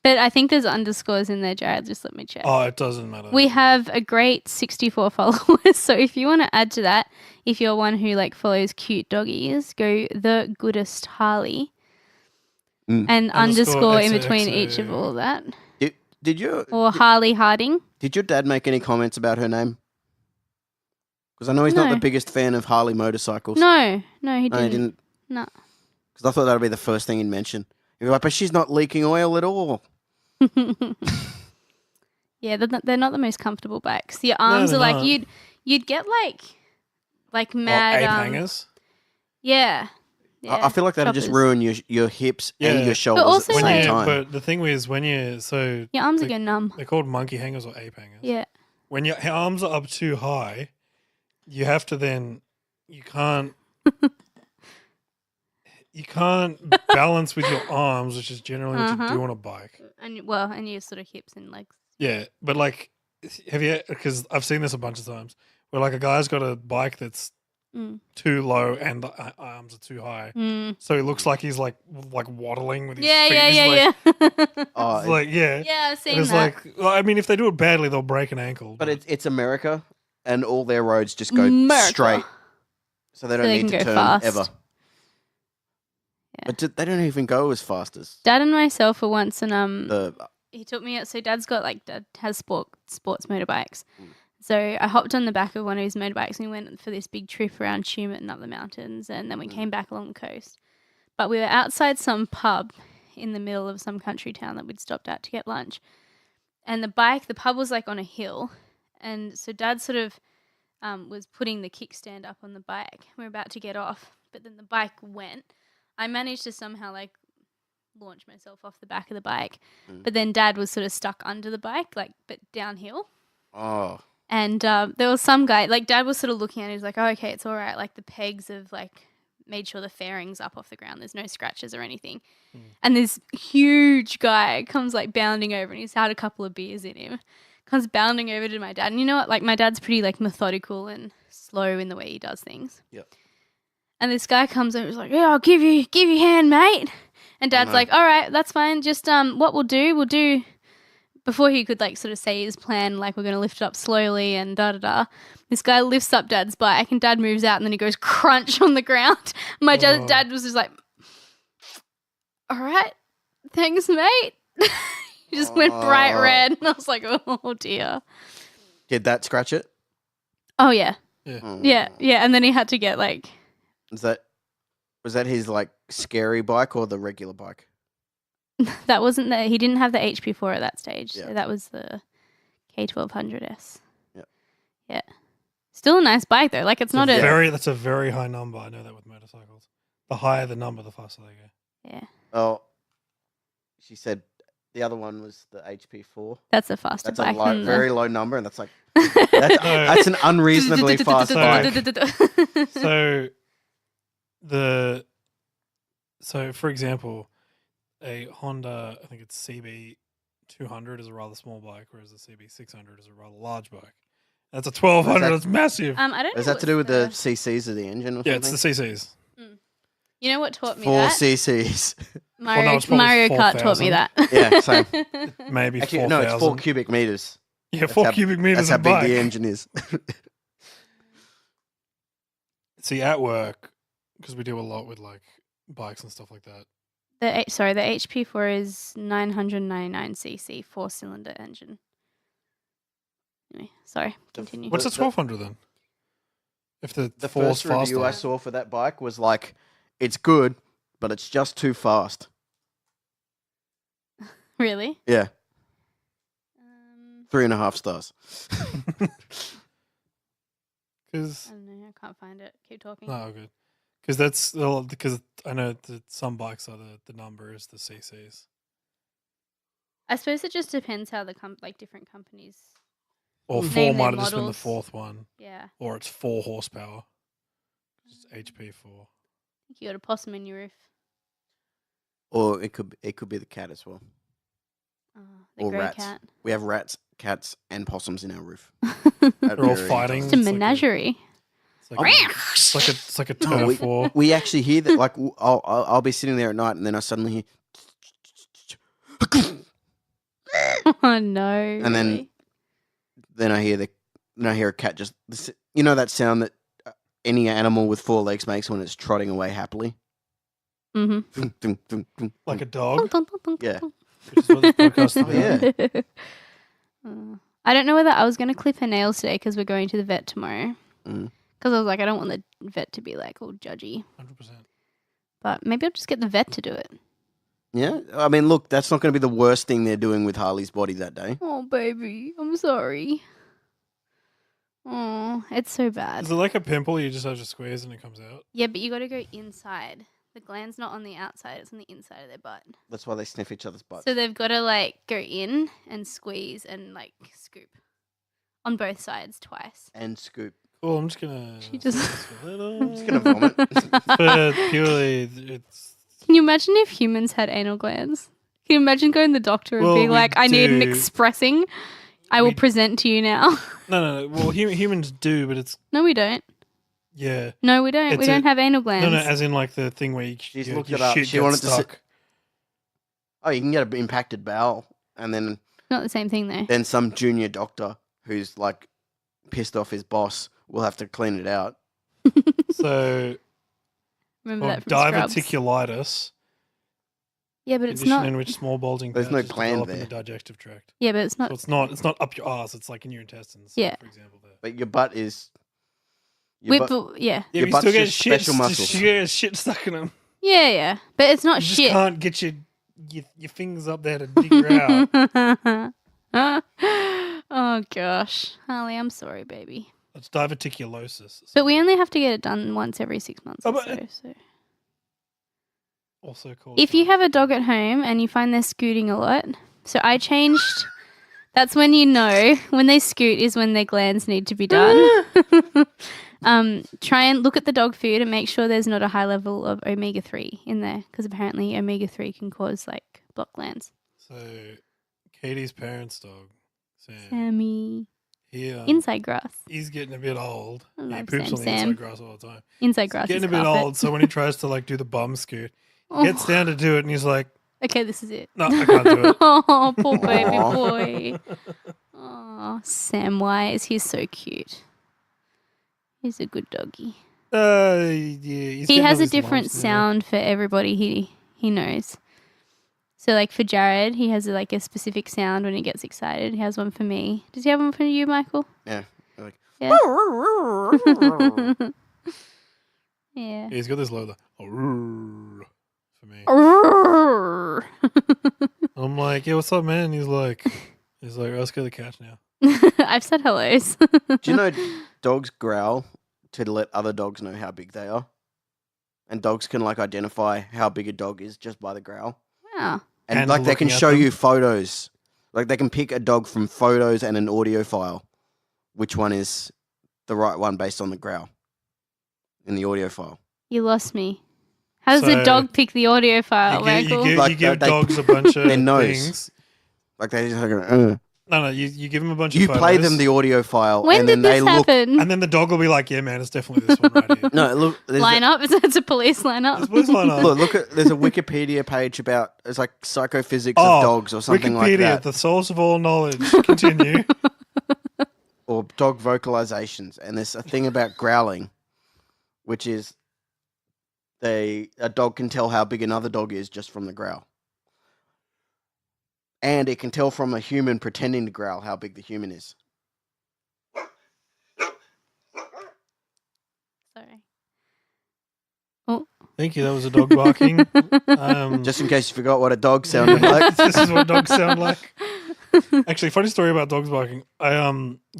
But I think there's underscores in there, Jared. Just let me check. Oh, it doesn't matter. We have a great 64 followers, so if you want to add to that, if you're one who like follows cute doggies, go the goodest Harley, and underscore in between each of all that, Did you or Harley Harding. Did your dad make any comments about her name? Because I know he's not No. the biggest fan of Harley motorcycles. No, he No, he didn't. didn't. No. Because I thought that would be the first thing he'd mention. He'd be like, but she's not leaking oil at all. Yeah, they're not the most comfortable bikes. Your arms they're are like not. you'd get like Or mad ape hangers. Yeah. I feel like that'd just choppers. ruin your hips and Yeah. your shoulders also, at the When same you, time. but the thing is, when you so Your arms they- are going numb. they're called monkey hangers or ape hangers. Yeah. When your arms are up too high, you have to you can't balance with your arms, which is generally what you do on a bike. And your sort of hips and legs. Yeah, but like, have you? Because I've seen this a bunch of times where like a guy's got a bike that's too low and the arms are too high, so it looks like he's like waddling with his feet. Yeah. Oh, It's like yeah, Yeah, I've seen And it's that. like, well, I mean, if they do it badly, they'll break an ankle. but it's America, and all their roads just go America. straight. So they don't they need can to go turn fast. ever. Yeah. But they don't even go as fast as Dad and myself were once, and the... he took me out. So Dad has sports motorbikes. So I hopped on the back of one of his motorbikes and we went for this big trip around Shumet and up the mountains, and then we came back along the coast. But we were outside some pub in the middle of some country town that we'd stopped at to get lunch. And the pub was like on a hill, and so Dad sort of was putting the kickstand up on the bike. We were about to get off, but then the bike went. I managed to somehow like launch myself off the back of the bike, but then Dad was sort of stuck under the bike, like but downhill. Oh. And there was some guy, like Dad was sort of looking at it, he was like, oh, okay, it's all right. Like the pegs have like made sure the fairing's up off the ground. There's no scratches or anything. And this huge guy comes like bounding over, and he's had a couple of beers in him. Comes bounding over to my dad. And you know what? Like my dad's pretty like methodical and slow in the way he does things. Yep. And this guy comes over, he's like, yeah, I'll give you a hand, mate. And Dad's no. like, all right, that's fine. Just what we'll do before he could like sort of say his plan, like we're going to lift it up slowly and da-da-da. This guy lifts up Dad's bike and Dad moves out and then he goes crunch on the ground. My dad was just like, all right, thanks, mate. He just went bright red and I was like, oh dear. Did that scratch it? Oh yeah. Yeah. Yeah. And then he had to get like Was that his like scary bike or the regular bike? That wasn't the. He didn't have the HP4 at that stage. Yeah. So that was the K1200S. Yep. Yeah. Still a nice bike though. Like it's not a. That's a very high number. I know that with motorcycles. The higher the number, the faster they go. Yeah. Oh, she said the other one was the HP4. That's a faster That's bike. a than very low number, and that's like that's an unreasonably fast bike. So for example, a Honda, I think it's CB200 is a rather small bike, whereas the CB600 is a rather large bike. That's a 1200. That's massive. I don't know. Is that to do with the CCs of the engine or Yeah, something? it's the CCs. You know what taught me 4 that? CCs. Well, no, it's probably Mario Kart taught 4,000. me that. Yeah, same. Maybe Actually, 4,000. no, it's 4 cubic meters. Yeah, That's 4 how- cubic meters That's how of big bike. the engine is. See, at work, because we do a lot with like bikes and stuff like that. The HP4 is 999cc 4-cylinder engine. Anyway, sorry, continue. What's a 1200 then? If the The four's first review faster. I saw for that bike was like, it's good, but it's just too fast. Really? Yeah, 3.5 stars. Because I don't know. I can't find it. Keep talking. no, good. Because I know that some bikes are the number is the CCs. I suppose it just depends how the different companies. Or Name 4 their might have just been the models. fourth one, Yeah. or it's 4 horsepower. It's HP4. I think you got a possum in your roof. Or it could be the cat as well. Oh, the Or grey rats. cat. We have rats, cats, and possums in our roof. They're all fighting. It's a It's like a- menagerie. It's like a No, turf war. We actually hear that. Like, I'll be sitting there at night, and then I suddenly hear, Oh no. and then I hear a cat just. You know that sound that any animal with 4 legs makes when it's trotting away happily. Mm-hmm. Like a dog. Yeah. Which is what this podcast is about. Yeah. I don't know whether I was going to clip her nails today because we're going to the vet tomorrow. Mm. Because I was like, I don't want the vet to be like all judgy. 100%. But maybe I'll just get the vet to do it. Yeah, I mean, look, that's not going to be the worst thing they're doing with Harley's body that day. Oh, baby. I'm sorry. Oh, it's so bad. Is it like a pimple? You just have to squeeze and it comes out. Yeah, but you got to go inside. The gland's not on the outside. It's on the inside of their butt. That's why they sniff each other's butts. So they've got to like go in and squeeze and like scoop on both sides twice. And scoop. Oh, I'm just gonna. She just- a little. I'm just going to vomit. But purely, it's. Can you imagine if humans had anal glands? Can you imagine going to the doctor and Well, being we like, I need an do. expressing? I will We- present to you now. No. Well, humans do, but it's No, we don't. yeah. No, we don't. We It's don't have anal glands. No, as in like the thing where you She's you, looked your it up. shit She gets wanted to sit- stuck. Oh, you can get an impacted bowel. And then Not the same thing though. some junior doctor who's like pissed off his boss will have to clean it out. So, Remember well, that from Scrubs? diverticulitis, Yeah, but it's condition not. in which small bulging There's no patches gland develop in the there. digestive tract. Yeah, but it's So not. it's not up your ass. It's like in your intestines. Yeah. For example, there. But your butt is... Your butt, Yeah, Yeah, Your but you butt's still get just shit. special muscles. You get shit stuck in them. yeah. But it's not You just shit. can't get your fingers up there to dig her out. Oh gosh, Harley, I'm sorry, baby. It's diverticulosis. But we only have to get it done once every 6 months Oh, or but- so. Also called. If you have a dog at home and you find they're scooting a lot, so I changed. That's when you know when they scoot is when their glands need to be done. Try and look at the dog food and make sure there's not a high level of omega-3 in there because apparently omega-3 can cause like block glands. So, Katie's parents' dog, Sam, Sammy, he, inside grass. he's getting a bit old. I He love poops Sam. on the Sam. inside grass all the time. Inside He's grass getting is a bit carpet. old, so when he tries to like do the bum scoot, he Oh, gets down to do it, and he's like, okay, this is it. "No, I can't do it." Oh, poor baby Aw. boy. Oh, Samwise, he's so cute. He's a good doggy. Yeah, he's He getting has all a these different lumps now. sound for everybody he knows. So like for Jared, he has like a specific sound when he gets excited. He has one for me. Does he have one for you, Michael? Yeah. Like, Yeah. Yeah. He's got this low like, "Arrrr," for me. I'm like, yeah, what's up, man? He's like, let's go to the couch now. I've said hellos. Do you know dogs growl to let other dogs know how big they are? And dogs can like identify how big a dog is just by the growl. Wow. And like they can looking at show them. you photos. Like they can pick a dog from photos and an audio file. Which one is the right one based on the growl in the audio file? You lost me. How does So, a dog pick the audio file, You Michael? give, Like, you give they- dogs a bunch of their nose. things. Like they just No, you give them a bunch You of photos. play them the audio file When and did then they this look. happen? And then the dog will be like, yeah, man, it's definitely this one right here. No, look. Line up? It's a police lineup. Let's line up. Look at. There's a Wikipedia page about it's like psychophysics Oh, of dogs or something like Wikipedia, that, the source of all knowledge. Continue. or dog vocalizations. And there's a thing about growling, which is a dog can tell how big another dog is just from the growl, and it can tell from a human pretending to growl how big the human is. Sorry. Thank you. That was a dog barking. Just in case you forgot what a dog sounded like. This is what dogs sound like. Actually, funny story about dogs barking.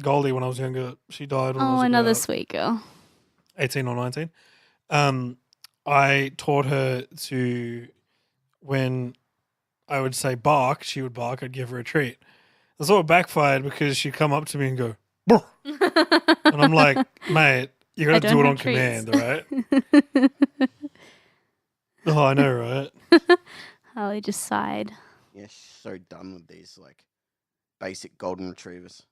Goldie, when I was younger, she died when I Oh, was another about sweet girl. 18 or 19. I taught her to, when I would say bark, she would bark, I'd give her a treat. And so it backfired because she'd come up to me and go, "Brr." And I'm like, mate, you got I to don't do it have on treats. command, all right? Oh, I know, right? Holly just sighed. Yeah, she's so done with these like basic golden retrievers.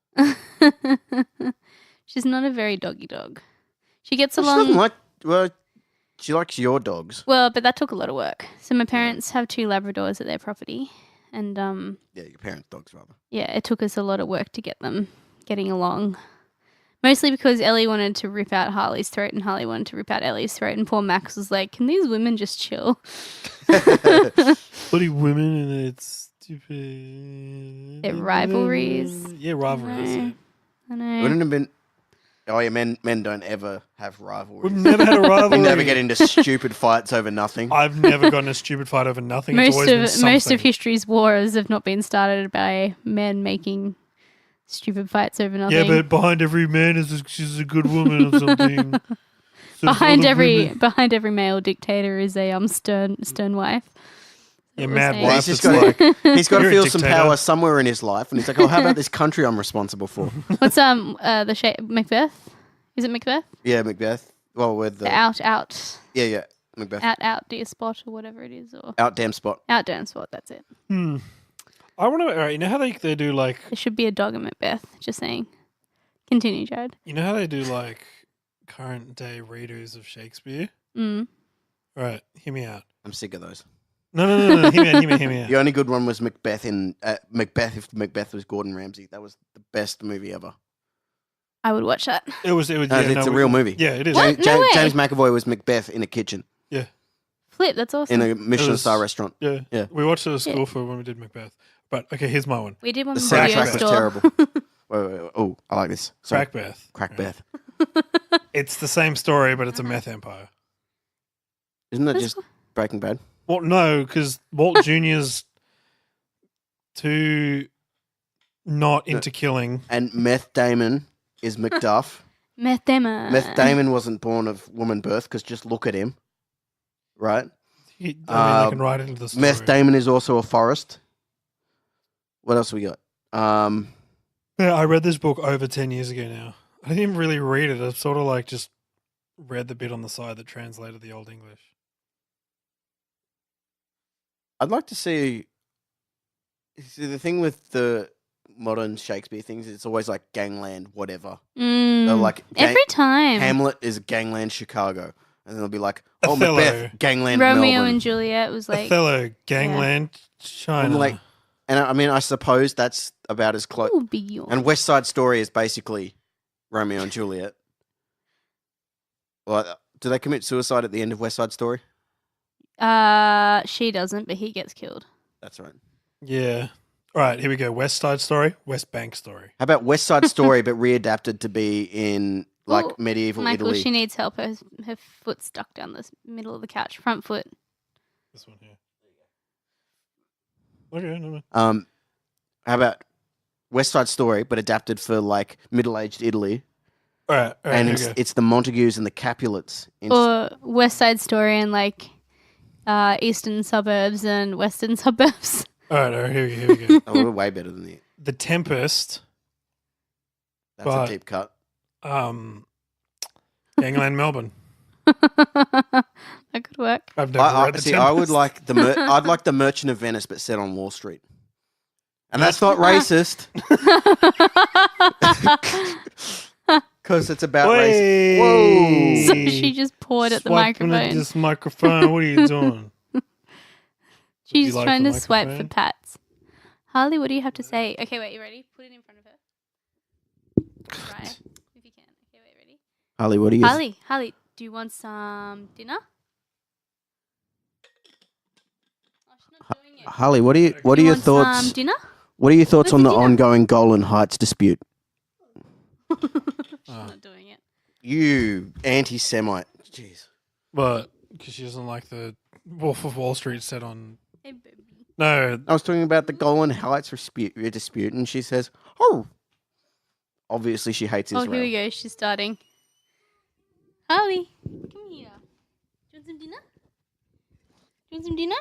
She's not a very doggy dog. She gets Well, she doesn't along like. Well, she likes your dogs. well, but that took a lot of work. So my parents have 2 Labradors at their property, and Yeah, your parents' dogs rather. yeah, it took us a lot of work to get them getting along. Mostly because Ellie wanted to rip out Harley's throat and Harley wanted to rip out Ellie's throat, and poor Max was like, "Can these women just chill?" Bloody women and it's stupid. Their rivalries. Yeah, rivalries. Yeah. I know. Wouldn't have been. Oh yeah, men don't ever have rivalries. We've never had a rivalry. We never get into stupid fights over nothing. I've never gotten a stupid fight over nothing. It's always been something. Most of history's wars have not been started by men making stupid fights over nothing. Yeah, but behind every man is a good woman or something. So behind all of every women- male dictator is a stern wife. Yeah, We're mad saying. wife. He's just It's got like, he's got to You're a feel some dictator. power somewhere in his life, and he's like, "Oh, how about this country I'm responsible for?" What's Macbeth? Is it Macbeth? Yeah, Macbeth. Well, with the The out yeah, Macbeth. dear spot or whatever it is, or Out damn spot. out down spot. That's it. I want to. All right, you know how they do like. There should be a dog in Macbeth. Just saying. Continue, Jared. You know how they do like current day readers of Shakespeare. Mm. All right, hear me out. I'm sick of those. No. Hear me out. The only good one was Macbeth in Macbeth. If Macbeth was Gordon Ramsay, that was the best movie ever. I would watch that. It was. No, it's a real movie. Yeah, it is. What? No way. James McAvoy was Macbeth in a kitchen Flip. That's awesome. in a Michelin was- star restaurant. Yeah, Yeah. We watched it at school Yeah. for when we did Macbeth. But okay, here's my one. We did one The with video soundtrack was store. terrible. Wait. Oh, I like this. Sorry. Crackbeth. Crack Beth. It's the same story, but it's a meth empire. Isn't that That's just Breaking Bad? Well, no, because Walt Jr.'s too not into killing. And Meth Damon is Macduff. Meth Damon. Meth Damon wasn't born of woman birth because just look at him, right? I can write it into the story. Meth Damon is also a forest. What else we got? Yeah, I read this book over 10 years ago now. I didn't even really read it. I sort of like just read the bit on the side that translated the Old English. I'd like to see the thing with the modern Shakespeare things. It's always like gangland, whatever. They're like Every time. Hamlet is gangland Chicago, and they'll be like, oh, Othello. Macbeth, gangland Romeo Melbourne. and Juliet was like, Othello, Gangland, China. I'm like, and I mean, I suppose that's about as close. ooh, big yawn. And West Side Story is basically Romeo and Juliet. Well, do they commit suicide at the end of West Side Story? She doesn't, but he gets killed. That's right. yeah. All right, here we go. West Side Story, West Bank Story. How about West Side Story, but readapted to be in like Oh, medieval Michael, Italy. she needs help. Her foot's stuck down the middle of the couch. Front foot. This one here. Okay, no, no. How about West Side Story, but adapted for like middle-aged Italy, All right, and here we go. it's the Montagues and the Capulets. Or West Side Story and like eastern suburbs and western suburbs. All right, here we go. Oh, we're way better than the. The Tempest, That's But- a deep cut. Gangland, Melbourne. That could work. I've never read the See, Tempest. I would like I'd like the Merchant of Venice, but set on Wall Street. And that's not racist, because it's about race. Hey! Whoa! So she just poured at the Swiping microphone. At this microphone. What are you doing? She's you like trying the to swipe for microphone? pats. Harley, what do you have to say? Okay, wait, you ready? Put it in front of her. Try it, if you can. Okay, wait, ready? Harley, what do you? Harley, do you want some dinner? Oh, she's not doing it. Harley, what are Do your you want thoughts? some dinner? What are your thoughts Where's on the the dinner? ongoing Golan Heights dispute? She's Oh. not doing it. You anti-Semite. Jeez. But because she doesn't like the Wolf of Wall Street set on. Hey, baby. No, I was talking about the Golan Heights dispute, and she says, "Oh." Obviously, she hates Oh, Israel. here we go. She's starting. Harley, come here. Do you want some dinner? Do you want some dinner?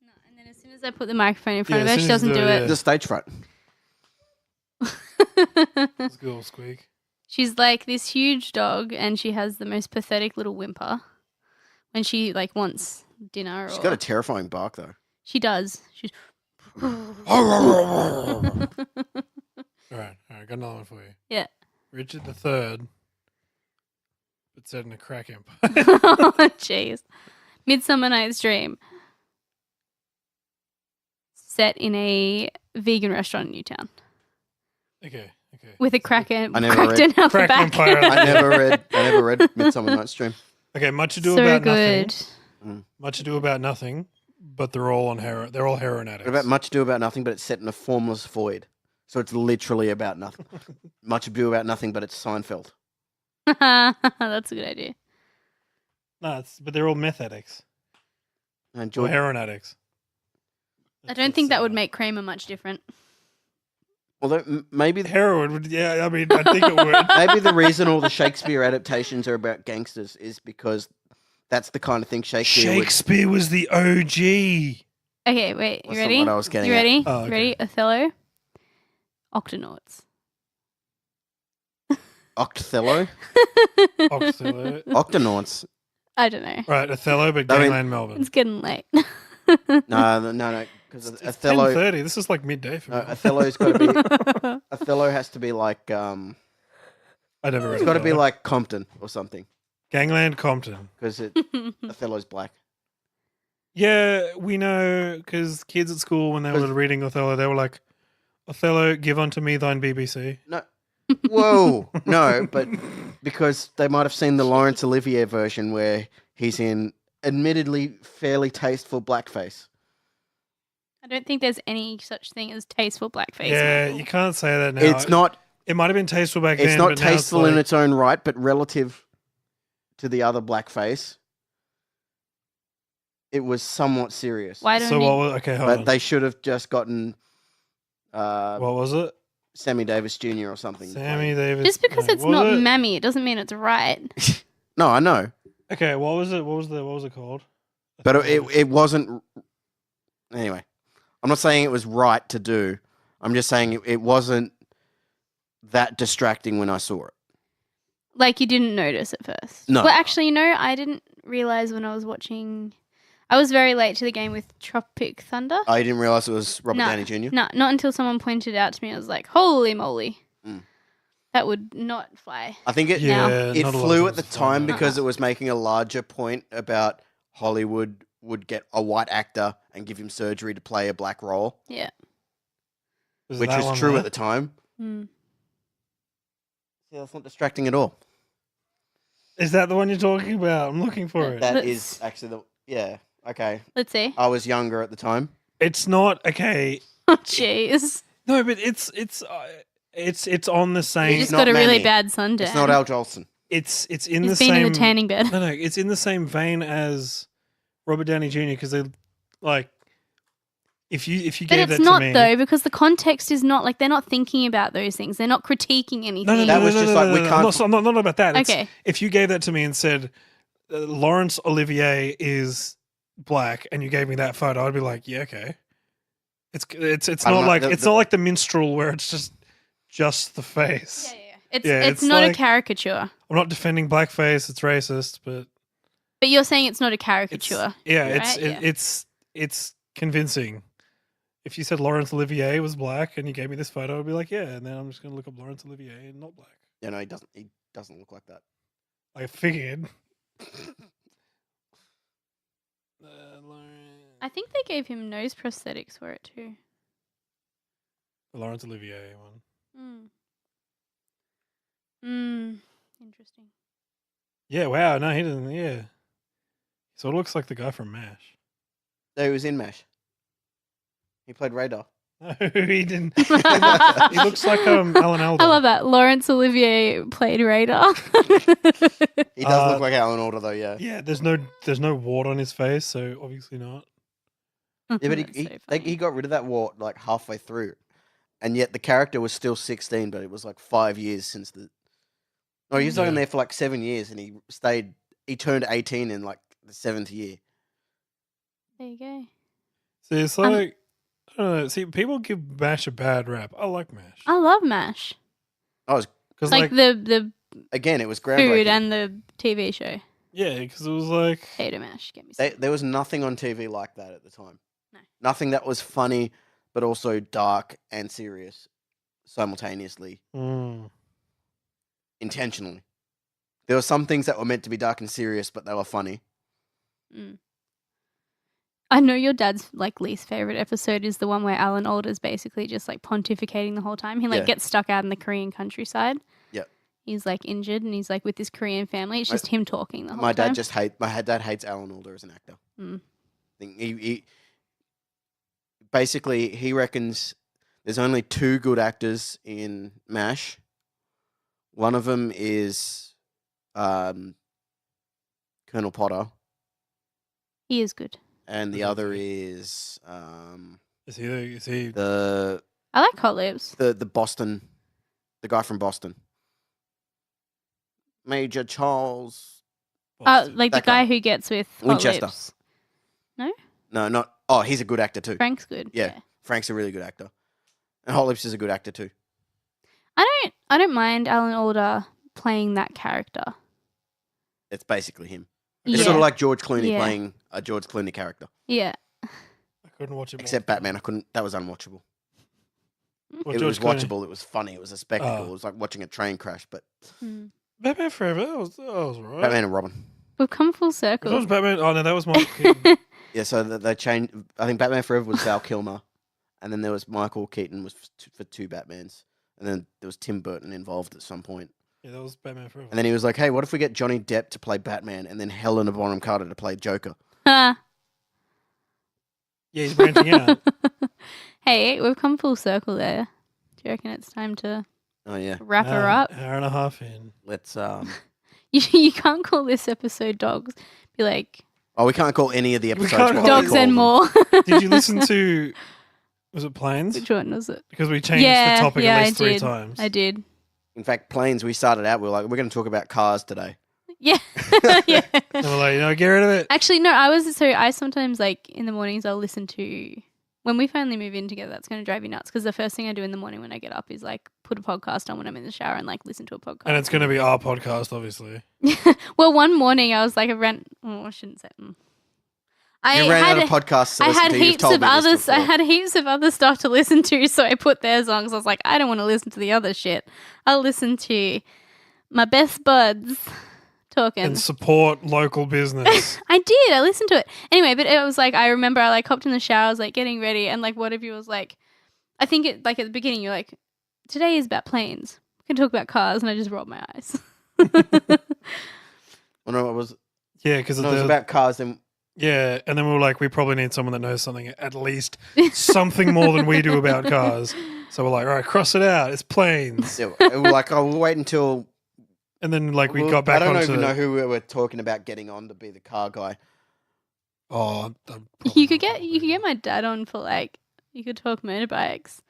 No, and then as soon as I put the microphone in front Yeah, of her, as she soon as doesn't you do do it. it, The stage fright. it's good old squeak. She's like this huge dog, and she has the most pathetic little whimper when she like wants dinner. She's or... got a terrifying bark, though. She does. She's. All right, got another one for you. Yeah. Richard III, but set in a crack empire. Oh, jeez. Midsummer Night's Dream. Set in a vegan restaurant in Newtown okay. with a kraken I never cracked read- in out the Crack back. Empire. I never read Midsummer Night's Dream. Okay, Much Ado So About good. Nothing. Much Ado About Nothing, but they're all on heroin. They're all heroin addicts. What about Much Ado About Nothing, but it's set in a formless void. So it's literally about nothing. Much Ado About Nothing, but it's Seinfeld. That's a good idea. No, but they're all meth addicts And or George, heroin addicts. I don't think that would make Kramer much different. although maybe heroin would. Yeah, I mean, I think it would. maybe the reason all the Shakespeare adaptations are about gangsters is because that's the kind of thing Shakespeare would. Shakespeare was the OG. Okay, wait. That's You not ready? what I was getting You at. ready? Oh, You okay. ready? Othello. Octonauts. Octhello? Othello. Octonauts? I don't know. Right, Othello, but I mean- Gangland, Melbourne. It's getting late. No, because It's Othello. 10:30. This is like midday for me. Othello's got to be. Othello has to be like. I never read It's it. got to be like Compton or something Gangland, Compton. because Othello's black. Yeah, we know because kids at school when they were reading Othello, they were like, "Othello, give unto me thine BBC." No. Whoa, no, but because they might have seen the Laurence Olivier version where he's in admittedly fairly tasteful blackface. I don't think there's any such thing as tasteful blackface. Yeah, Michael. you can't say that now. It's not. It might have been tasteful back It's then. not but now tasteful in like, its own right, but relative to the other blackface, it was somewhat serious. Why don't So you? what was okay? Hold But on. they should have just gotten What was it? Sammy Davis Jr. or something. Sammy Davis. Just because no, it's what not was it? mammy, it doesn't mean it's right. No, I know, Okay, what was it? What was it called? but it wasn't. Anyway, I'm not saying it was right to do. I'm just saying it wasn't that distracting when I saw it. Like you didn't notice at first. No. Well, actually, no, I didn't realize when I was watching. I was very late to the game with Tropic Thunder. I didn't realize it was Robert No. Downey Jr. No, not until someone pointed it out to me. I was like, "Holy moly, Mm. that would not fly." I think it Yeah, it not a lot flew of at the things fly time now. because it was making a larger point about Hollywood would get a white actor and give him surgery to play a black role, Yeah. Was which that was one true there? at the time. Mm. Yeah, that's not distracting at all. Is that the one you're talking about? I'm looking for it. That Let's- is actually the yeah. Okay, Let's see. I was younger at the time. It's not okay. Oh, jeez. No, but It's on the You same. just not got a really Manny. bad sundown. It's not Al Jolson. It's in He's the been same. in the tanning bed. No, it's in the same vein as Robert Downey Jr. because they like if you But gave it's that not to me. though, because the context is not like they're not thinking about those things. They're not critiquing anything. No, That was just like, we can't- I'm not about that. It's, Okay. if you gave that to me and said Laurence Olivier is black, and you gave me that photo, I'd be like, yeah, okay. It's I don't not know, like the- it's the- not like the minstrel where it's just the face. It's Yeah, it's it's not a like- caricature. I'm not defending blackface; it's racist, but But you're saying it's not a it's caricature. right? it's convincing. If you said Laurence Olivier was black and you gave me this photo, I'd be like, yeah, and then I'm just gonna look up Laurence Olivier and not black. Yeah, no, he doesn't. He doesn't look like that. I figured. I think they gave him nose prosthetics for it too. The Laurence Olivier one. Interesting. Yeah, wow. No, he doesn't. Yeah. So it looks like the guy from MASH. No, he was in MASH. He played Radar. No, he didn't. He looks like Alan Alda. I love that. Laurence Olivier played Radar. He does look like Alan Alda, though. Yeah. Yeah, there's no wart on his face, so obviously not. Yeah, but That's so he funny. got rid of that wart like halfway through, and yet the character was still 16, but it was like 5 years since the. No, he was Yeah. on there for like 7 years, and he stayed. He turned 18 in like the 7th year. There you go. See, it's like I don't know. See, people give MASH a bad rap. I like MASH I love MASH. I was because Like the again, it was groundbreaking. food and the TV show. yeah, because it was like Potato mash. Get me They, some. there was nothing on TV like that at the time. No. Nothing that was funny, but also dark and serious simultaneously, intentionally. There were some things that were meant to be dark and serious, but they were funny. I know your dad's like least favorite episode is the one where Alan Alda's basically just like pontificating the whole time. He like Yeah. gets stuck out in the Korean countryside. Yep. He's like injured and he's like with this Korean family. It's just him talking the whole My time. dad hates Alan Alda as an actor. Mm. He basically he reckons there's only 2 good actors in MASH. One of them is Colonel Potter, He is good. and the Is it other he? is is he the I like Hot Lips. the Boston, the guy from Boston, Major Charles. Boston? Like the That guy. guy who gets with Hot Winchester. Lips. No, not. Oh, he's a good actor too. Frank's good. Yeah. Frank's a really good actor, and Hot Lips is a good actor too. I don't mind Alan Alda playing that character. It's basically him. Yeah. It's sort of like George Clooney Yeah. playing a George Clooney character. Yeah. I couldn't watch it. Except Batman, I couldn't. That was unwatchable. Well, It George was Clooney. watchable. It was funny. It was a spectacle. Oh. It was like watching a train crash. But Batman Forever. That was right. Batman and Robin. We've come full That circle. was Batman. Oh no, that was Michael Keaton. Yeah. So they changed. I think Batman Forever was Val Kilmer, and then there was Michael Keaton was for 2 Batmans, and then there was Tim Burton involved at some point. Yeah, that was Batman Forever. And then he was like, "Hey, what if we get Johnny Depp to play Batman, and then Helena Bonham Carter to play Joker?" Ha. Yeah, he's branching out. Hey, we've come full circle there. Do you reckon it's time to Oh yeah. wrap her up? Hour and a half in. Let's. You can't call this episode dogs. Be like Oh, we can't call any of the episodes can't what we call dogs call and them. more. Did you listen to? Was it Planes? Which one was it? Because we changed Yeah, the topic yeah, at least I 3 did. times. I did. In fact, Planes. We started out. We were like, we're going to talk about cars today. Yeah. Yeah. And we're like, get rid of it. Actually, no, I sometimes like in the mornings I'll listen to when we finally move in together. That's going to drive you nuts because the first thing I do in the morning when I get up is like put a podcast on when I'm in the shower and like listen to a podcast. And it's going to be our podcast, obviously. Well, one morning I was like, I shouldn't say. I You ran had out of podcasts to I listen had to. You've heaps told of me this others. I before. had heaps of other stuff to listen to, so I put their songs. I was like, I don't want to listen to the other shit. I'll listen to my best buds talking. And support local business. I did. I listened to it anyway. But it was like I remember I like hopped in the shower. I was like getting ready, and like one of you was like, I think it like at the beginning you're like, today is about planes. We can talk about cars, and I just rolled my eyes. Oh, no, it was. Yeah, because No, it was about cars. And yeah, and then we were like, we probably need someone that knows something, at least something more than we do about cars. So we're like, all right, cross it out. It's planes. Yeah, we're like, oh, we'll wait until. And then like we Well, got back I don't onto even know who we were talking about getting on to be the car guy. Oh, You could get my dad on for like you could talk motorbikes.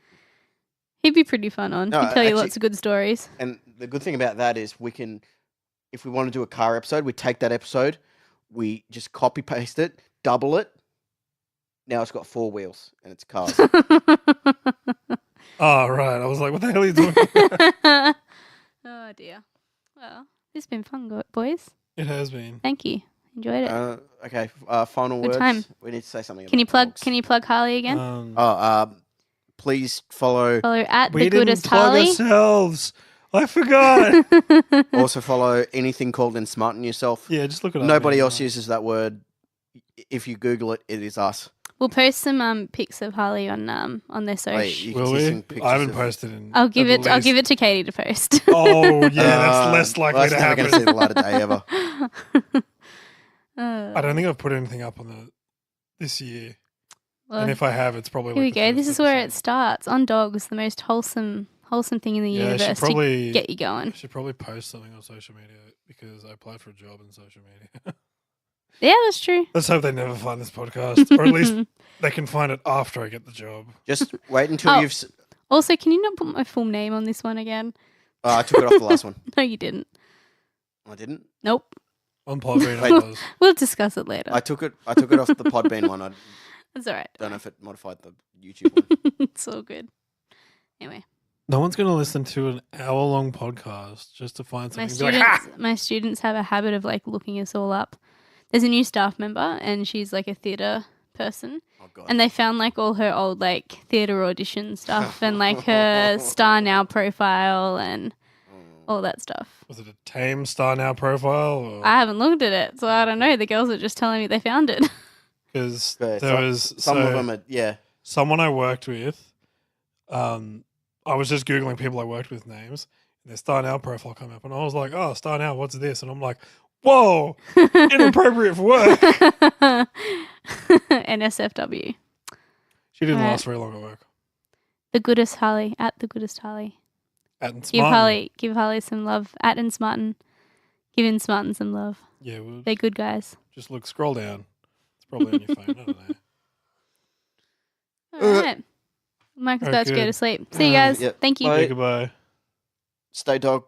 He'd be pretty fun on. No, He'd tell you actually- lots of good stories. And the good thing about that is we can, if we want to do a car episode, we take that episode, we just copy paste it, double it. Now it's got 4 wheels and it's cars. Oh, right. I was like, what the hell are you doing? Oh dear. Well, this has been fun, boys. It has been. Thank you. Enjoyed it. Okay, final Good words. time. We need to say something. Can you about plug? dogs. Can you plug Harley again? Please follow. Follow at We the didn't goodest plug Harley. ourselves. I forgot. Also follow anything called Insmarting Yourself. Yeah, just look it up. Nobody man. else uses that word. If you Google it, it is us. We'll post some pics of Harley on their social. Wait, you can Will see we? some pictures I haven't of- posted in. I'll give at it least- to Katie to post. Oh yeah, that's less likely well, that's to never happen. going to see the light of day ever. I don't think I've put anything up on this year, Well, and if I have, it's probably. here we like the go. first This is where it episode. starts. On dogs, the most wholesome thing in the Yeah, I should universe probably to get you going. I should probably post something on social media because I applied for a job in social media. Yeah, that's true. Let's hope they never find this podcast, or at least they can find it after I get the job. Just wait until Oh. you've. Also, can you not put my full name on this one again? Oh, I took it off the last one. No, you didn't. I didn't. Nope. On Podbean, Wait. I was. We'll discuss it later. I took it off the Podbean one. I It's all right. don't know if it modified the YouTube one. It's all good. Anyway, No one's going to listen to an hour-long podcast just to find my something. and be like, students, my students have a habit of like looking us all up. There's a new staff member, and she's like a theatre person, Oh god. and they found like all her old like theatre audition stuff and like her Star Now profile and all that stuff. Was it a tame Star Now profile? Or? I haven't looked at it, so I don't know. The girls are just telling me they found it. Because Yeah, there was Some of them are someone I worked with. I was just googling people I worked with names, and their Star Now profile come up, and I was like, "Oh, Star Now, what's this?" And I'm like, "Whoa, inappropriate for work." NSFW. She didn't Right. last very long at work. The goodest Harley at the goodest Harley. At Give Harley some love. At and Smartin. Give in Smartin some love. Yeah, well, They're good guys. just look, scroll down. It's probably on your phone. I don't know. All right. Mike's Oh, about to go good. to sleep. See you guys. Yep. Thank you. Bye. Yeah, goodbye. stay dog